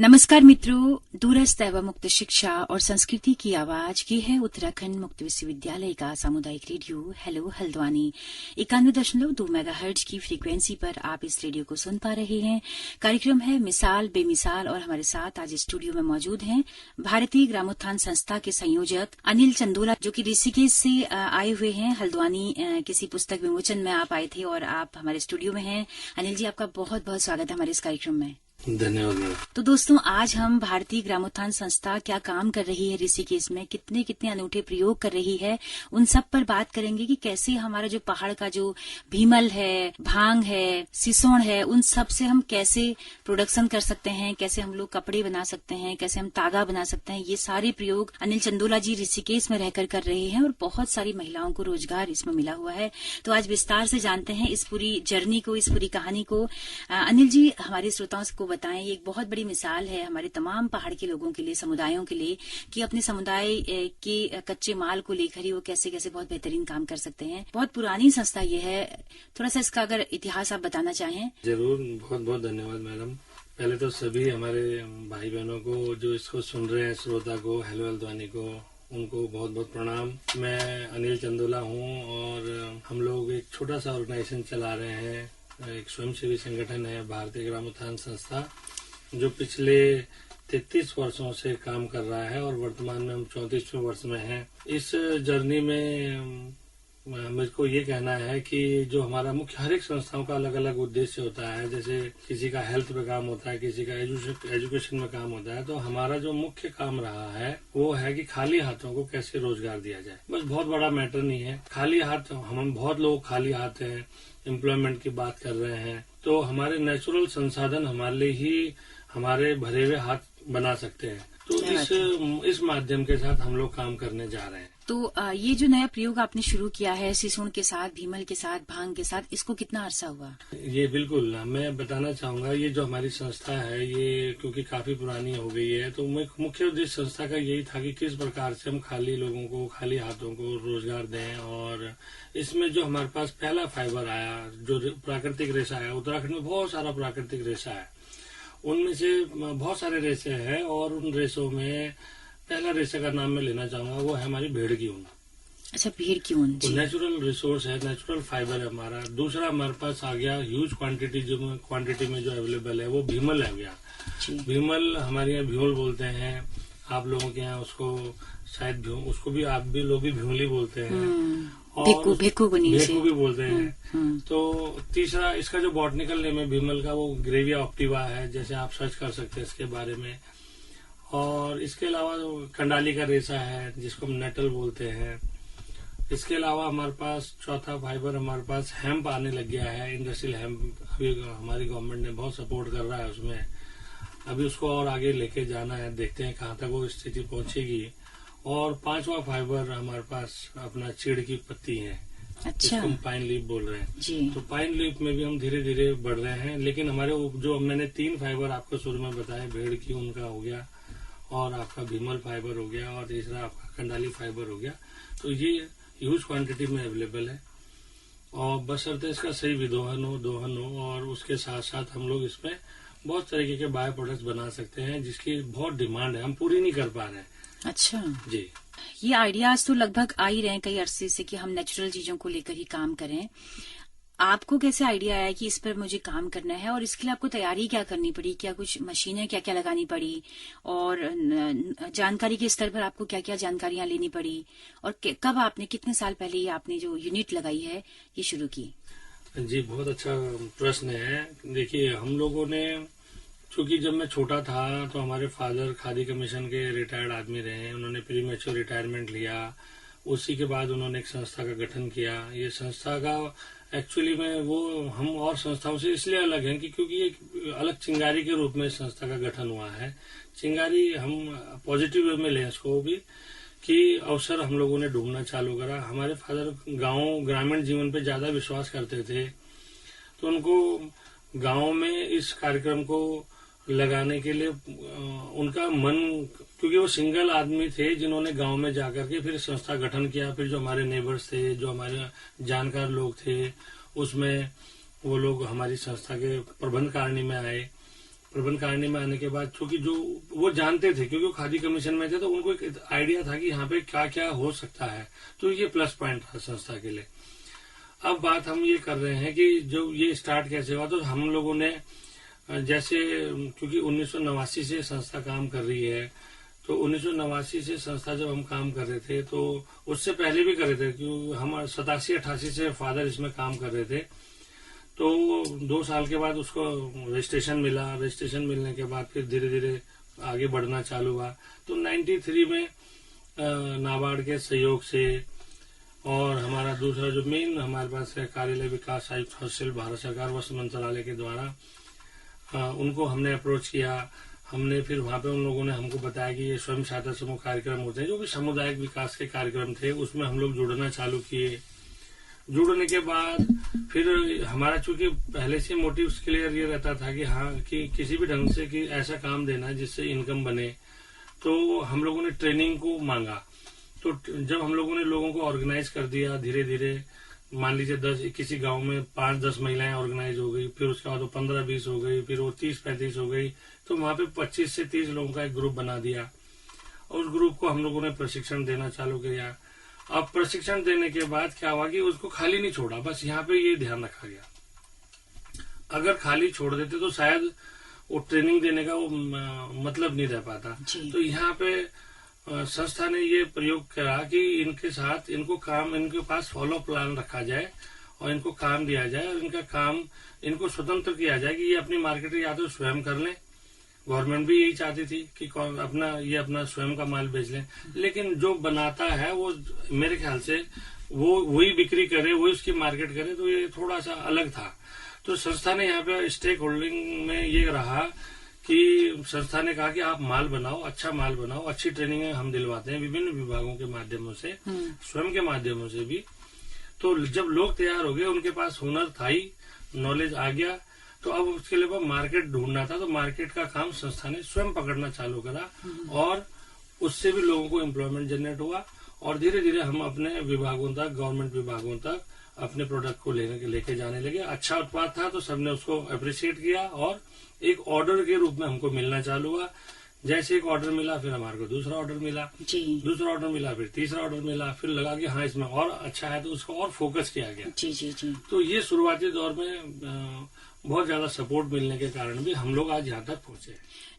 नमस्कार मित्रों, दूरस्थ एवं मुक्त शिक्षा और संस्कृति की आवाज की है उत्तराखंड मुक्त विश्वविद्यालय का सामुदायिक रेडियो हेलो हल्द्वानी 91.2 मेगाहर्ट्ज की फ्रीक्वेंसी पर आप इस रेडियो को सुन पा रहे हैं। कार्यक्रम है मिसाल बेमिसाल और हमारे साथ आज स्टूडियो में मौजूद हैं भारतीय ग्रामोत्थान संस्था के संयोजक अनिल चंदोला, जो कि ऋषिकेश से आए हुए हैं। हल्द्वानी किसी पुस्तक विमोचन में आप आए थे और आप हमारे स्टूडियो में हैं। अनिल जी, आपका बहुत बहुत स्वागत है हमारे इस कार्यक्रम में। धन्यवाद। तो दोस्तों, आज हम भारतीय ग्रामोत्थान संस्था क्या काम कर रही है ऋषिकेश में, कितने अनूठे प्रयोग कर रही है, उन सब पर बात करेंगे कि कैसे हमारा जो पहाड़ का जो भीमल है, भांग है, सिसोण है, उन सब से हम कैसे प्रोडक्शन कर सकते हैं, कैसे हम लोग कपड़े बना सकते हैं, कैसे हम तागा बना सकते हैं। ये सारे प्रयोग अनिल चंदोला जी ऋषिकेश में रहकर कर रहे हैं और बहुत सारी महिलाओं को रोजगार इसमें मिला हुआ है। तो आज विस्तार से जानते हैं इस पूरी जर्नी को, इस पूरी कहानी को। अनिल जी, हमारे श्रोताओं को बताएं, ये एक बहुत बड़ी मिसाल है हमारे तमाम पहाड़ के लोगों के लिए, समुदायों के लिए, कि अपने समुदाय के कच्चे माल को लेकर ही वो कैसे कैसे बहुत बेहतरीन काम कर सकते हैं। बहुत पुरानी संस्था ये है, थोड़ा सा इसका अगर इतिहास आप बताना चाहें। जरूर, बहुत बहुत धन्यवाद मैडम। पहले तो सभी हमारे भाई बहनों को जो इसको सुन रहे हैं, श्रोता को, हेलो हल्द्वानी को, उनको बहुत बहुत प्रणाम। मैं अनिल चंदोला हूँ और हम लोग एक छोटा सा ऑर्गेनाइजेशन चला रहे हैं। एक स्वयंसेवी संगठन है भारतीय ग्रामोत्थान संस्था, जो पिछले 33 वर्षों से काम कर रहा है और वर्तमान में हम 34वें वर्ष में हैं। इस जर्नी में मेरे को ये कहना है कि जो हमारा मुख्य, हर एक संस्थाओं का अलग अलग उद्देश्य होता है। जैसे किसी का हेल्थ पे काम होता है, किसी का एजुकेशन में काम होता है। तो हमारा जो मुख्य काम रहा है वो है कि खाली हाथों को कैसे रोजगार दिया जाए। बस बहुत बड़ा मैटर नहीं है खाली हाथ। हम बहुत लोग खाली हाथ हैं, एम्प्लॉयमेंट की बात कर रहे हैं। तो हमारे नेचुरल संसाधन हमारे लिए ही हमारे भरे हुए हाथ बना सकते हैं। तो इस माध्यम के साथ हम लोग काम करने जा रहे हैं। तो ये जो नया प्रयोग आपने शुरू किया है सिसोण के साथ, भीमल के साथ, भांग के साथ, इसको कितना अरसा हुआ? ये बिल्कुल मैं बताना चाहूंगा, ये जो हमारी संस्था है ये क्योंकि काफी पुरानी हो गई है, तो मुख्य उद्देश्य संस्था का यही था कि किस प्रकार से हम खाली लोगों को, खाली हाथों को रोजगार दें। और इसमें जो हमारे पास पहला फाइबर आया, जो प्राकृतिक रेशा है, उत्तराखंड में बहुत सारा प्राकृतिक रेशा है, उनमें से बहुत सारे रेशे हैं और उन रेशों में पहला रेशे का नाम मैं लेना चाहूंगा, वो है हमारी भेड़ की ऊन। अच्छा, भेड़ की ऊन नेचुरल रिसोर्स है, नेचुरल फाइबर है हमारा। दूसरा हमारे पास आ गया ह्यूज क्वांटिटी में जो अवेलेबल है वो भीमल है गया। भीमल हमारे यहाँ भ्यूल बोलते हैं, आप लोगों के यहाँ उसको शायद उसको भी आप भी लोग भी भ्यूली बोलते हैं और भेकू भी बोलते हैं। तो तीसरा इसका जो बॉटनिकल नेम है भीमल का, वो ग्रेविया ऑप्टिवा है, जैसे आप सर्च कर सकते हैं इसके बारे में। और इसके अलावा कंडाली का रेशा है जिसको हम नेटल बोलते हैं। इसके अलावा हमारे पास चौथा फाइबर हमारे पास हेम्प आने लग गया है, इंडस्ट्रियल हेम्प। अभी हमारी गवर्नमेंट ने बहुत सपोर्ट कर रहा है उसमें। अभी उसको और आगे लेके जाना है, देखते हैं कहाँ तक वो स्थिति पहुंचेगी। और पांचवा फाइबर हमारे पास अपना चीड़ की पत्ती है। अच्छा, जिसको हम पाइन लीफ बोल रहे हैं जी। तो पाइन लीफ में भी हम धीरे धीरे बढ़ रहे हैं। लेकिन हमारे जो मैंने 3 फाइबर आपको शुरू में बताया, भेड़ की ऊन का हो गया और आपका भीमल फाइबर हो गया और तीसरा आपका कंडाली फाइबर हो गया। तो ये ह्यूज क्वांटिटी में अवेलेबल है और बशर्ते इसका सही दोहन हो और उसके साथ साथ हम लोग इसमें बहुत तरीके के बायो प्रोडक्ट्स बना सकते हैं, जिसकी बहुत डिमांड है, हम पूरी नहीं कर पा रहे हैं। अच्छा जी, ये आइडियाज तो लगभग आ ही रहे हैं कई अरसे से कि हम नेचुरल चीजों को लेकर ही काम करें। आपको कैसे आइडिया आया कि इस पर मुझे काम करना है और इसके लिए आपको तैयारी क्या करनी पड़ी? क्या कुछ मशीनें क्या क्या लगानी पड़ी और जानकारी के स्तर पर आपको क्या क्या जानकारियां लेनी पड़ी? और कब आपने, कितने साल पहले ये आपने जो यूनिट लगाई है ये शुरू की? जी, बहुत अच्छा प्रश्न है। देखिए, हम लोगों ने, चूंकि जब मैं छोटा था तो हमारे फादर खादी कमीशन के रिटायर्ड आदमी रहे, उन्होंने प्री मैच्योर रिटायरमेंट लिया। उसी के बाद उन्होंने एक संस्था का गठन किया। ये संस्था का एक्चुअली में वो हम और संस्थाओं से इसलिए अलग हैं कि क्योंकि एक अलग चिंगारी के रूप में इस संस्था का गठन हुआ है। चिंगारी हम पॉजिटिव वे में लें इसको भी, कि अवसर हम लोगों ने ढूंढना चालू करा। हमारे फादर ग्रामीण जीवन पे ज्यादा विश्वास करते थे, तो उनको गांव में इस कार्यक्रम को लगाने के लिए उनका मन, क्योंकि वो सिंगल आदमी थे जिन्होंने गांव में जाकर के फिर संस्था गठन किया। फिर जो हमारे नेबर्स थे, जो हमारे जानकार लोग थे, उसमें वो लोग हमारी संस्था के प्रबंध कारिणी में आए। प्रबंध कारिणी में आने के बाद, चूंकि जो वो जानते थे क्योंकि वो खादी कमीशन में थे, तो उनको एक आइडिया था कि यहाँ पे क्या क्या हो सकता है, तो ये प्लस पॉइंट था संस्था के लिए। अब बात हम ये कर रहे हैं कि जो ये स्टार्ट कैसे हुआ, तो हम लोगों ने जैसे क्योंकि 1989 से संस्था काम कर रही है, तो 1989 से संस्था जब हम काम कर रहे थे, तो उससे पहले भी कर रहे थे, क्योंकि हम 87-88 से फादर इसमें काम कर रहे थे। तो 2 साल के बाद उसको रजिस्ट्रेशन मिला। रजिस्ट्रेशन मिलने के बाद फिर धीरे धीरे आगे बढ़ना चालू हुआ। तो 93 में नाबार्ड के सहयोग से और हमारा दूसरा जो मेन हमारे पास है कार्यालय विकास आयुक्त हॉस्टल भारत सरकार वस्त्र मंत्रालय के द्वारा, उनको हमने अप्रोच किया। हमने फिर वहां पे उन लोगों ने हमको बताया कि ये स्वयं सहायता समूह कार्यक्रम होते हैं जो कि सामुदायिक विकास के कार्यक्रम थे, उसमें हम लोग जुड़ना चालू किए। जुड़ने के बाद फिर हमारा चूंकि पहले से मोटिव क्लियर ये रहता था कि हाँ कि किसी भी ढंग से कि ऐसा काम देना जिससे इनकम बने, तो हम लोगों ने ट्रेनिंग को मांगा। तो जब हम लोगों ने लोगों को ऑर्गेनाइज कर दिया धीरे धीरे, मान लीजिए किसी गांव में 5-10 महिलाएं ऑर्गेनाइज हो गई, फिर उसके बाद वो 15-20 हो गई, फिर वो 30-35 हो गई, तो वहां पे 25 से 30 लोगों का एक ग्रुप बना दिया और उस ग्रुप को हम लोगों ने प्रशिक्षण देना चालू किया। अब प्रशिक्षण देने के बाद क्या हुआ कि उसको खाली नहीं छोड़ा, बस यहाँ पे ये ध्यान रखा गया, अगर खाली छोड़ देते तो शायद वो ट्रेनिंग देने का वो मतलब नहीं रह पाता। तो यहाँ पे संस्था ने ये प्रयोग करा कि इनके साथ इनके पास फॉलो प्लान रखा जाए और इनको काम दिया जाए और इनका काम इनको स्वतंत्र किया जाए कि ये अपनी मार्केटिंग या तो स्वयं कर लें। गवर्नमेंट भी यही चाहती थी कि अपना स्वयं का माल बेच लें, लेकिन जो बनाता है वो मेरे ख्याल से वो वही बिक्री करे, वही उसकी मार्केट करे, तो ये थोड़ा सा अलग था। तो संस्था ने यहाँ पे स्टेक होल्डिंग में ये रहा कि संस्था ने कहा कि आप माल बनाओ, अच्छा माल बनाओ, अच्छी ट्रेनिंग हम दिलवाते हैं विभिन्न विभागों के माध्यमों से, स्वयं के माध्यमों से भी। तो जब लोग तैयार हो गए, उनके पास हुनर था ही, नॉलेज आ गया, तो अब उसके लिए मार्केट ढूंढना था। तो मार्केट का काम संस्था ने स्वयं पकड़ना चालू करा और उससे भी लोगों को एम्प्लॉयमेंट जनरेट हुआ और धीरे धीरे हम अपने विभागों तक, गवर्नमेंट विभागों तक अपने प्रोडक्ट को लेके जाने लगे। अच्छा उत्पाद था तो सबने उसको अप्रिशिएट किया और एक ऑर्डर के रूप में हमको मिलना चालू हुआ। जैसे एक ऑर्डर मिला फिर हमारे को दूसरा ऑर्डर मिला, दूसरा ऑर्डर मिला, फिर तीसरा ऑर्डर मिला, फिर लगा कि हाँ इसमें और अच्छा है, तो उसको और फोकस किया गया। जी। तो ये शुरुआती दौर में बहुत ज्यादा सपोर्ट मिलने के कारण भी हम लोग आज यहाँ तक पहुंचे।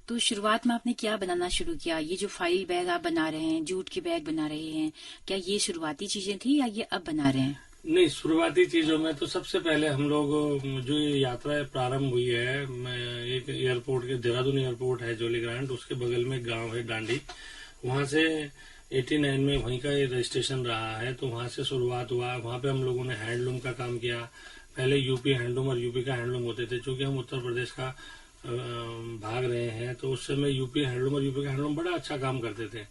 तो शुरुआत में आपने क्या बनाना शुरू किया? ये जो फाइल बैग आप बना रहे हैं, जूट के बैग बना रहे हैं, क्या ये शुरुआती चीजें थी या ये अब बना रहे हैं? नहीं, शुरुआती चीजों में तो सबसे पहले हम लोग जो ये यात्रा प्रारंभ हुई है, एक एयरपोर्ट के देहरादून एयरपोर्ट है जोलीग्रांट, उसके बगल में गांव है डांडी, वहां से 89 में वहीं का ये रजिस्ट्रेशन रहा है। तो वहां से शुरुआत हुआ। वहां पे हम लोगों ने हैंडलूम का काम किया। पहले यूपी हैंडलूम और यूपी का हैंडलूम होते थे, क्योंकि हम उत्तर प्रदेश का भाग रहे हैं, तो उस समय यूपी हैंडलूम और यूपी का हैंडलूम बड़ा अच्छा काम करते थे।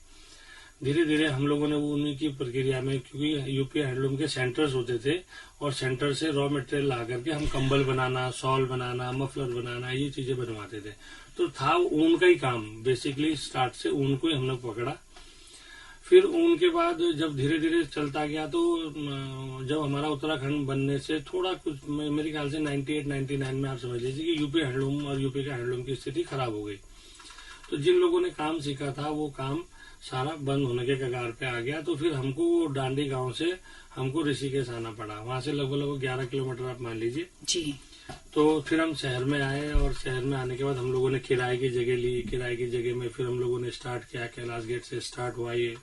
धीरे धीरे हम लोगों ने वो उन्हीं की प्रक्रिया में, क्योंकि यूपी हैंडलूम के सेंटर्स होते थे और सेंटर से रॉ मटेरियल ला करके हम कंबल बनाना, शॉल बनाना, मफलर बनाना, ये चीजें बनवाते थे। तो था ऊन का ही काम, बेसिकली स्टार्ट से ऊन को ही हमने पकड़ा। फिर ऊन के बाद जब धीरे धीरे चलता गया, तो जब हमारा उत्तराखंड बनने से थोड़ा कुछ, मेरे ख्याल से 98-99 में आप समझ लीजिए कि यूपी हैंडलूम और यूपी का हैंडलूम की स्थिति खराब हो गई। तो जिन लोगों ने काम सीखा था वो काम सारा बंद होने के कगार पे आ गया। तो फिर हमको डांडी गांव से हमको ऋषिकेश आना पड़ा। वहां से लगभग 11 किलोमीटर आप मान लीजिए जी। तो फिर हम शहर में आए और शहर में आने के बाद हम लोगों ने किराए की जगह ली। किराए की जगह में फिर हम लोगों ने स्टार्ट किया, कैलाश गेट से स्टार्ट हुआ ये।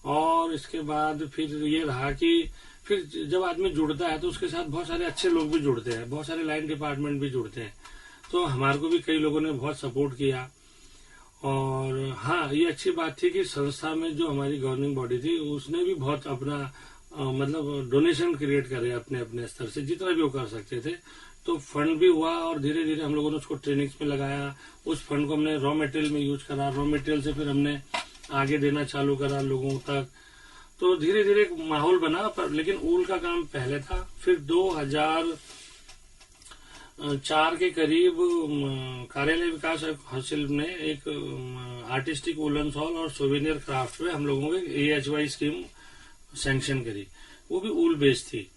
और इसके बाद फिर ये रहा कि फिर जब आदमी जुड़ता है तो उसके साथ बहुत सारे अच्छे लोग भी जुड़ते हैं, बहुत सारे लाइन डिपार्टमेंट भी जुड़ते हैं। तो हमारे को भी कई लोगों ने बहुत सपोर्ट किया। और हाँ, ये अच्छी बात थी कि संस्था में जो हमारी गवर्निंग बॉडी थी उसने भी बहुत अपना मतलब डोनेशन क्रिएट करे अपने अपने स्तर से, जितना भी वो कर सकते थे। तो फंड भी हुआ और धीरे धीरे हम लोगों ने उसको ट्रेनिंग्स में लगाया। उस फंड को हमने रॉ मटेरियल में यूज करा, रॉ मटेरियल से फिर हमने आगे देना चालू करा लोगों तक। तो धीरे धीरे एक माहौल बना, पर लेकिन ऊल का काम पहले था। फिर 2004 के करीब कार्यालय विकास हासिल ने एक आर्टिस्टिक वुलन शॉल और सोवेनियर क्राफ्ट में हम लोगों को AHY स्कीम सैंक्शन करी, वो भी ऊल बेस्ड थी।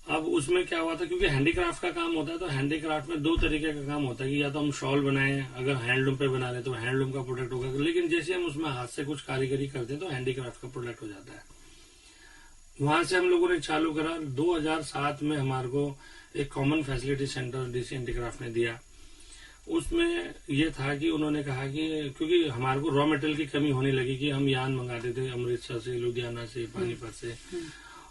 अब उसमें क्या हुआ था, क्योंकि हैंडीक्राफ्ट का काम होता है, तो हैंडीक्राफ्ट में दो तरीके का काम होता है कि या तो हम शॉल बनाएं, अगर हैंडलूम पे बना रहे तो हैंडलूम का प्रोडक्ट होगा, लेकिन जैसे हम उसमें हाथ से कुछ कारीगरी करते हैं तो हैंडीक्राफ्ट का प्रोडक्ट हो जाता है। वहां से हम लोगों ने चालू करा। 2007 में हमारे को एक common facility centre DC handicraft ने दिया। उसमें ये था कि उन्होंने कहा कि क्योंकि हमारे को रॉ मटेरियल की कमी होने लगी कि हम यान मंगाते थे अमृतसर से, लुधियाना से, पानीपत से,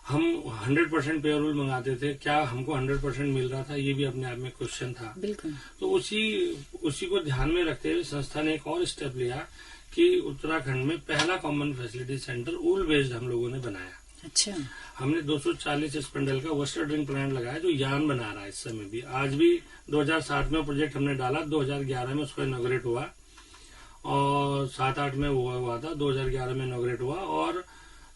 हम 100% पेरोल मंगाते थे, क्या हमको 100% मिल रहा था, ये भी अपने आप में क्वेश्चन था। बिल्कुल। तो उसी को ध्यान में रखते हुए संस्था ने एक और स्टेप लिया कि उत्तराखंड में पहला कॉमन फैसिलिटी सेंटर ऊल बेस्ड हम लोगों ने बनाया। अच्छा। हमने 240 स्पंडल का वेस्टर ड्रिंक प्लांट लगाया जो यान बना रहा है इस समय भी। आज भी 2007 में प्रोजेक्ट हमने डाला, 2011 में उसको इनॉग्रेट हुआ और 7-8 में हुआ था, 2011 में इनॉग्रेट हुआ। और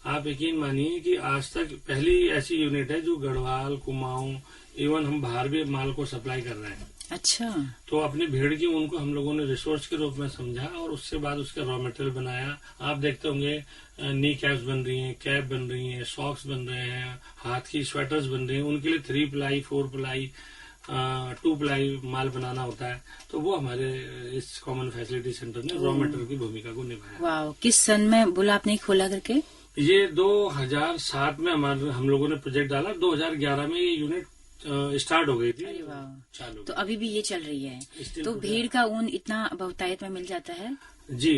आप यकीन मानिए कि आज तक पहली ऐसी यूनिट है जो गढ़वाल, कुमाऊं, इवन हम बाहर भी माल को सप्लाई कर रहे हैं। अच्छा। तो अपनी भीड़ की उनको हम लोगों ने रिसोर्स के रूप में समझा और उससे बाद उसका रॉ मटेरियल बनाया। आप देखते होंगे नी कैप्स बन रही हैं, कैप बन रही हैं, सॉक्स बन रहे हैं, हाथ की स्वेटर्स बन रही हैं, उनके लिए 3 प्लाई, 4 प्लाई, 2 प्लाई माल बनाना होता है। तो वो हमारे इस कॉमन फैसिलिटी सेंटर ने रॉ मटेरियल की भूमिका को निभाया। वाह, किस सन में बोला आपने खोला करके? ये 2007 में हम लोगों ने प्रोजेक्ट डाला, 2011 में ये यूनिट स्टार्ट हो गई थी। अरे वाह, चालू। तो अभी भी ये चल रही है। तो तो भेड़ का ऊन इतना बहुतायत में मिल जाता है? जी,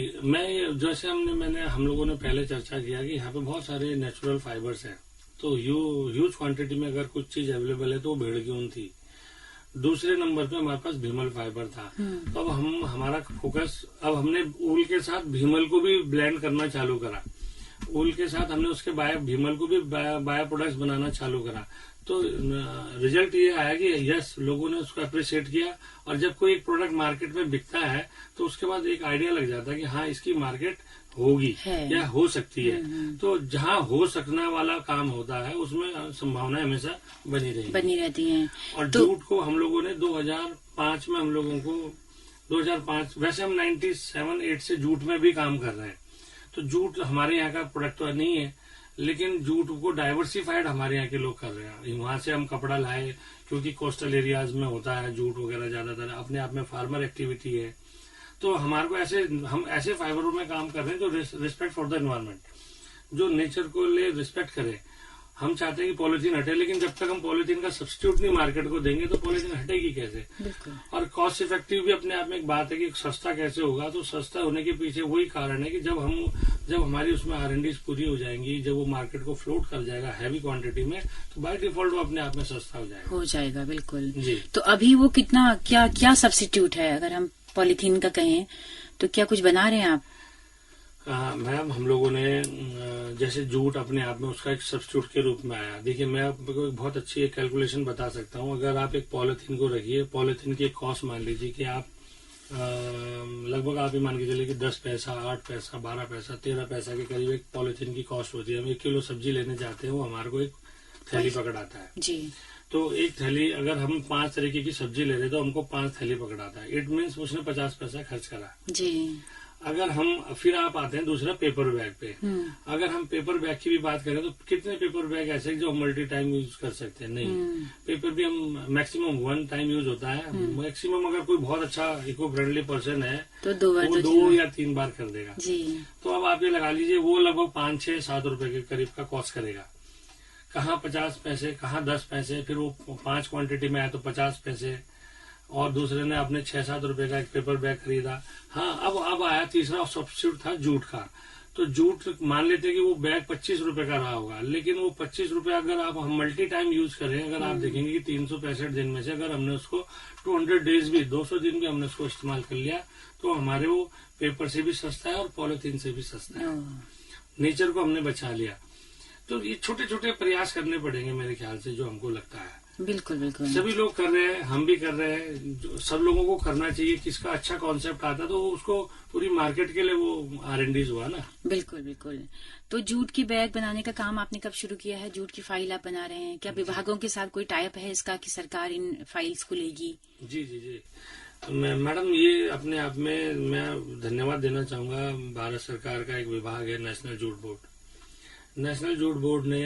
जैसे हम लोगों ने पहले चर्चा किया कि यहाँ पे बहुत सारे नेचुरल फाइबर्स हैं, तो ह्यूज क्वांटिटी में अगर कुछ चीज अवेलेबल है तो वो भेड़ की ऊन थी। दूसरे नंबर पे हमारे पास भीमल फाइबर था। तो अब हमारा फोकस, अब हमने ऊल के साथ भीमल को भी ब्लेंड करना चालू करा। ऊल के साथ हमने उसके भीमल को भी बायो प्रोडक्ट्स बनाना चालू करा। तो रिजल्ट ये आया कि यस, लोगों ने उसको अप्रिशिएट किया। और जब कोई एक प्रोडक्ट मार्केट में बिकता है तो उसके बाद एक आइडिया लग जाता है कि हाँ, इसकी मार्केट होगी या हो सकती है। तो जहाँ हो सकने वाला काम होता है उसमें संभावनाएं हमेशा बनी रहती हैं। और जूट को हम लोगों ने 2005 में हम लोगों को 2005, वैसे हम 97-8 से जूट में भी काम कर रहे हैं। तो जूट हमारे यहाँ का प्रोडक्ट तो नहीं है, लेकिन जूट को डाइवर्सिफाइड हमारे यहाँ के लोग कर रहे हैं। वहां से हम कपड़ा लाए, क्योंकि कोस्टल एरियाज में होता है जूट वगैरह ज्यादातर, अपने आप में फार्मर एक्टिविटी है। तो हमारे को हम ऐसे फाइबरों में काम कर रहे हैं जो रिस्पेक्ट फॉर द एनवायरमेंट, जो नेचर को ले रिस्पेक्ट करे। हम चाहते हैं कि पॉलिथीन हटे, लेकिन जब तक हम पॉलिथीन का सब्स्टिट्यूट नहीं मार्केट को देंगे तो पॉलिथीन हटेगी कैसे? और कॉस्ट इफेक्टिव भी अपने आप में एक बात है कि सस्ता कैसे होगा। तो सस्ता होने के पीछे वही कारण है कि जब हमारी उसमें R&Ds पूरी हो जाएंगी, जब वो मार्केट को फ्लोट कर जाएगा हैवी क्वांटिटी में, तो बाय डिफॉल्ट वो अपने आप में सस्ता हो जाएगा। बिल्कुल जी। तो अभी वो कितना क्या सब्स्टिट्यूट है? अगर हम पॉलिथीन का कहें तो क्या कुछ बना रहे हैं आप? मैम, हम लोगों ने जैसे जूट अपने आप में उसका एक सब्स्टिट्यूट के रूप में आया। देखिए, मैं आपको एक बहुत अच्छी एक कैलकुलेशन बता सकता हूँ। अगर आप एक पॉलिथीन को रखिए, पॉलिथीन की एक कॉस्ट मान लीजिए कि आप लगभग आप ही मान के चलिए कि 10 पैसा, 8 पैसा, 12 पैसा, 13 पैसा के करीब एक पॉलिथीन की कॉस्ट होती है। हम 1 किलो सब्जी लेने जाते हैं, वो हमारे को एक थैली पकड़ाता है जी। तो एक थैली, अगर हम 5 तरीके की सब्जी ले रहे तो हमको 5 थैली पकड़ाता है। इट मीन्स उसने 50 पैसा खर्च करा जी। अगर हम फिर आप आते हैं दूसरा पेपर बैग पे। अगर हम पेपर बैग की भी बात करें तो कितने पेपर बैग ऐसे जो हम मल्टी टाइम यूज कर सकते हैं? नहीं, पेपर भी हम मैक्सिमम 1 टाइम यूज होता है। मैक्सिमम अगर कोई बहुत अच्छा इको फ्रेंडली पर्सन है तो 2 या 3 बार कर देगा जी। तो अब आप ये लगा लीजिए वो लगभग 5, 6, 7 रुपए के करीब का कॉस्ट करेगा। कहाँ 50 पैसे, कहाँ 10 पैसे, फिर वो 5 क्वांटिटी में आया तो 50 पैसे, और दूसरे ने अपने 6-7 रुपए का एक पेपर बैग खरीदा। हाँ, अब आया तीसरा सब्स्टिट्यूट था जूट का। तो जूट मान लेते कि वो बैग 25 रुपए का रहा होगा, लेकिन वो 25 रुपए अगर हम मल्टी टाइम यूज करें, अगर आप देखेंगे कि 365 दिन में से अगर हमने उसको 200 डेज भी, 200 दिन भी हमने उसको इस्तेमाल कर लिया, तो हमारे वो पेपर से भी सस्ता है और पॉलिथीन से भी सस्ता है। नेचर को हमने बचा लिया। तो ये छोटे छोटे प्रयास करने पड़ेंगे मेरे ख्याल से, जो हमको लगता है। बिल्कुल। सभी लोग कर रहे हैं, हम भी कर रहे हैं, सब लोगों को करना चाहिए। किसका अच्छा कॉन्सेप्ट आता तो उसको पूरी मार्केट के लिए वो R&Ds हुआ ना। बिल्कुल। तो जूट की बैग बनाने का काम आपने कब शुरू किया है? जूट की फाइल आप बना रहे हैं, क्या विभागों के साथ कोई टाइप है इसका कि सरकार इन फाइल्स को लेगी? जी। मैडम, ये अपने आप में मैं धन्यवाद देना चाहूंगा। भारत सरकार का एक विभाग है national jute board. National jute board ने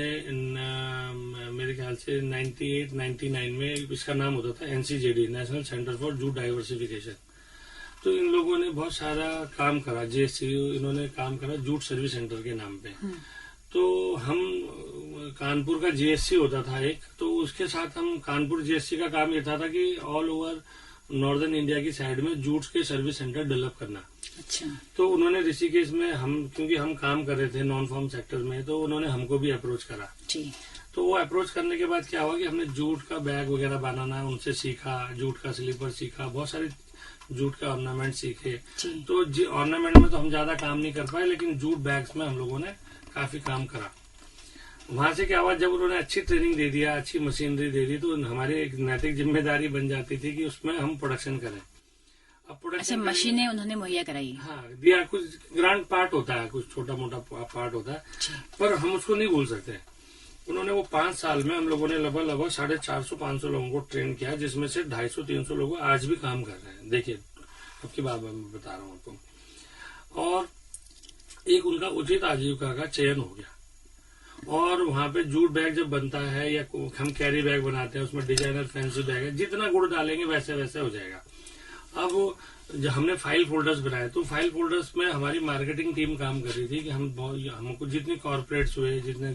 मेरे ख्याल से 98-99 में इसका नाम होता था NCJD, national centre for jute diversification. तो इन लोगों ने बहुत सारा काम करा, JSC इन्होंने काम करा जूट सर्विस सेंटर के नाम पे। तो हम कानपुर का JSC होता था एक, तो उसके साथ हम कानपुर JSC का काम ये था कि ऑल ओवर नॉर्दर्न इंडिया की साइड में जूट के सर्विस सेंटर डेवलप करना। अच्छा। तो उन्होंने ऋषिकेश में क्योंकि हम काम कर रहे थे नॉन फार्म सेक्टर में, तो उन्होंने हमको भी अप्रोच करा जी। तो वो अप्रोच करने के बाद क्या हुआ कि हमने जूट का बैग वगैरह बनाना उनसे सीखा, जूट का स्लीपर सीखा, बहुत सारे जूट का ऑर्नामेंट सीखे। तो ऑर्नामेंट में तो हम ज्यादा काम नहीं कर पाए, लेकिन जूट बैग्स में हम लोगों ने काफी काम करा। वहां से क्या हुआ, जब उन्होंने अच्छी ट्रेनिंग दे दिया, अच्छी मशीनरी दे दी, तो हमारी एक नैतिक जिम्मेदारी बन जाती थी कि उसमें हम प्रोडक्शन करें। अब प्रोडक्शन मशीनें उन्होंने मुहैया कराई। हाँ, दिया। कुछ ग्रांड पार्ट होता है, कुछ छोटा मोटा पार्ट होता है, पर हम उसको नहीं भूल सकते। उन्होंने वो 5 साल में हम लोगों ने लगभग 450-500 लोगों को ट्रेन किया, जिसमें से 250-300 लोग आज भी काम कर रहे हैं। देखिए अब की बात मैं बता रहा हूँ आपको। और एक उनका उचित आजीविका का चयन हो गया। और वहां पे जूट बैग जब बनता है या हम कैरी बैग बनाते हैं, उसमें डिजाइनर फैंसी बैग है, जितना गुड़ डालेंगे वैसे वैसे हो जाएगा। अब जब हमने फाइल फोल्डर्स बनाए, तो फाइल फोल्डर्स में हमारी मार्केटिंग टीम काम कर रही थी कि हमको जितनी कॉर्पोरेट्स हुए, जितने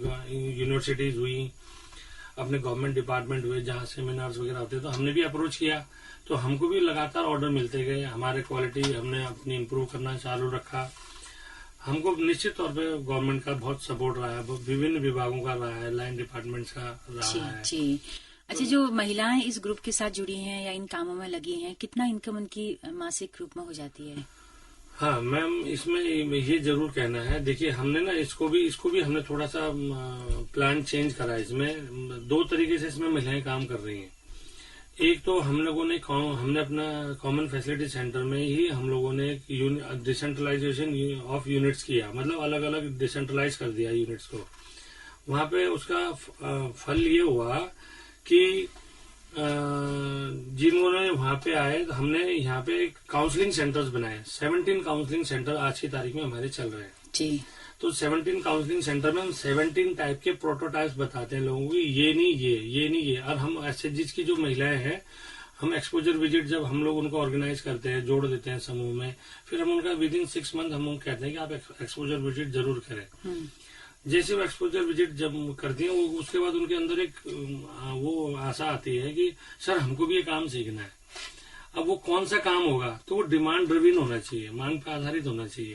यूनिवर्सिटीज हुई, अपने गवर्नमेंट डिपार्टमेंट हुए, जहाँ सेमिनार्स वगैरह होते, तो हमने भी अप्रोच किया। तो हमको भी लगातार ऑर्डर मिलते गए, हमारे क्वालिटी हमने अपनी इम्प्रूव करना चालू रखा। हमको निश्चित तौर पे गवर्नमेंट का बहुत सपोर्ट रहा है, विभिन्न विभागों का रहा है, लाइन डिपार्टमेंट्स का रहा है। जी। अच्छा, जो महिलाएं इस ग्रुप के साथ जुड़ी हैं या इन कामों में लगी हैं, कितना इनकम उनकी मासिक रूप में हो जाती है? हाँ मैम, इसमें ये जरूर कहना है, देखिए हमने ना इसको भी हमने थोड़ा सा प्लान चेंज करा। इसमें 2 तरीके से इसमें महिलाएं काम कर रही हैं। एक तो हम लोगों ने हमने अपना कॉमन फैसिलिटी सेंटर में ही हम लोगों ने डिसेंट्रलाइजेशन ऑफ यूनिट्स किया, मतलब अलग अलग डिसेंट्रलाइज कर दिया यूनिट्स को। वहां पे उसका फल ये हुआ कि जिन्होंने वहां पे आए, हमने यहाँ पे काउंसलिंग सेंटर्स बनाए। 17 काउंसलिंग सेंटर आज की तारीख में हमारे चल रहे हैं जी। तो 17 काउंसलिंग सेंटर में हम 17 टाइप के प्रोटोटाइप्स बताते हैं लोगों को, ये नहीं ये। और हम SHGs की जो महिलाएं हैं, हम एक्सपोजर विजिट जब हम लोग उनको ऑर्गेनाइज करते हैं, जोड़ देते हैं समूह में, फिर हम उनका विदिन 6 मंथ हम उनको कहते हैं कि आप एक्सपोजर विजिट जरूर करें। जैसे वो एक्सपोजर विजिट जब करती हैं, वो उसके बाद उनके अंदर एक वो आशा आती है कि सर हमको भी ये काम सीखना है। अब वो कौन सा काम होगा, तो वो डिमांड ड्रिवन होना चाहिए, मांग पर आधारित होना चाहिए।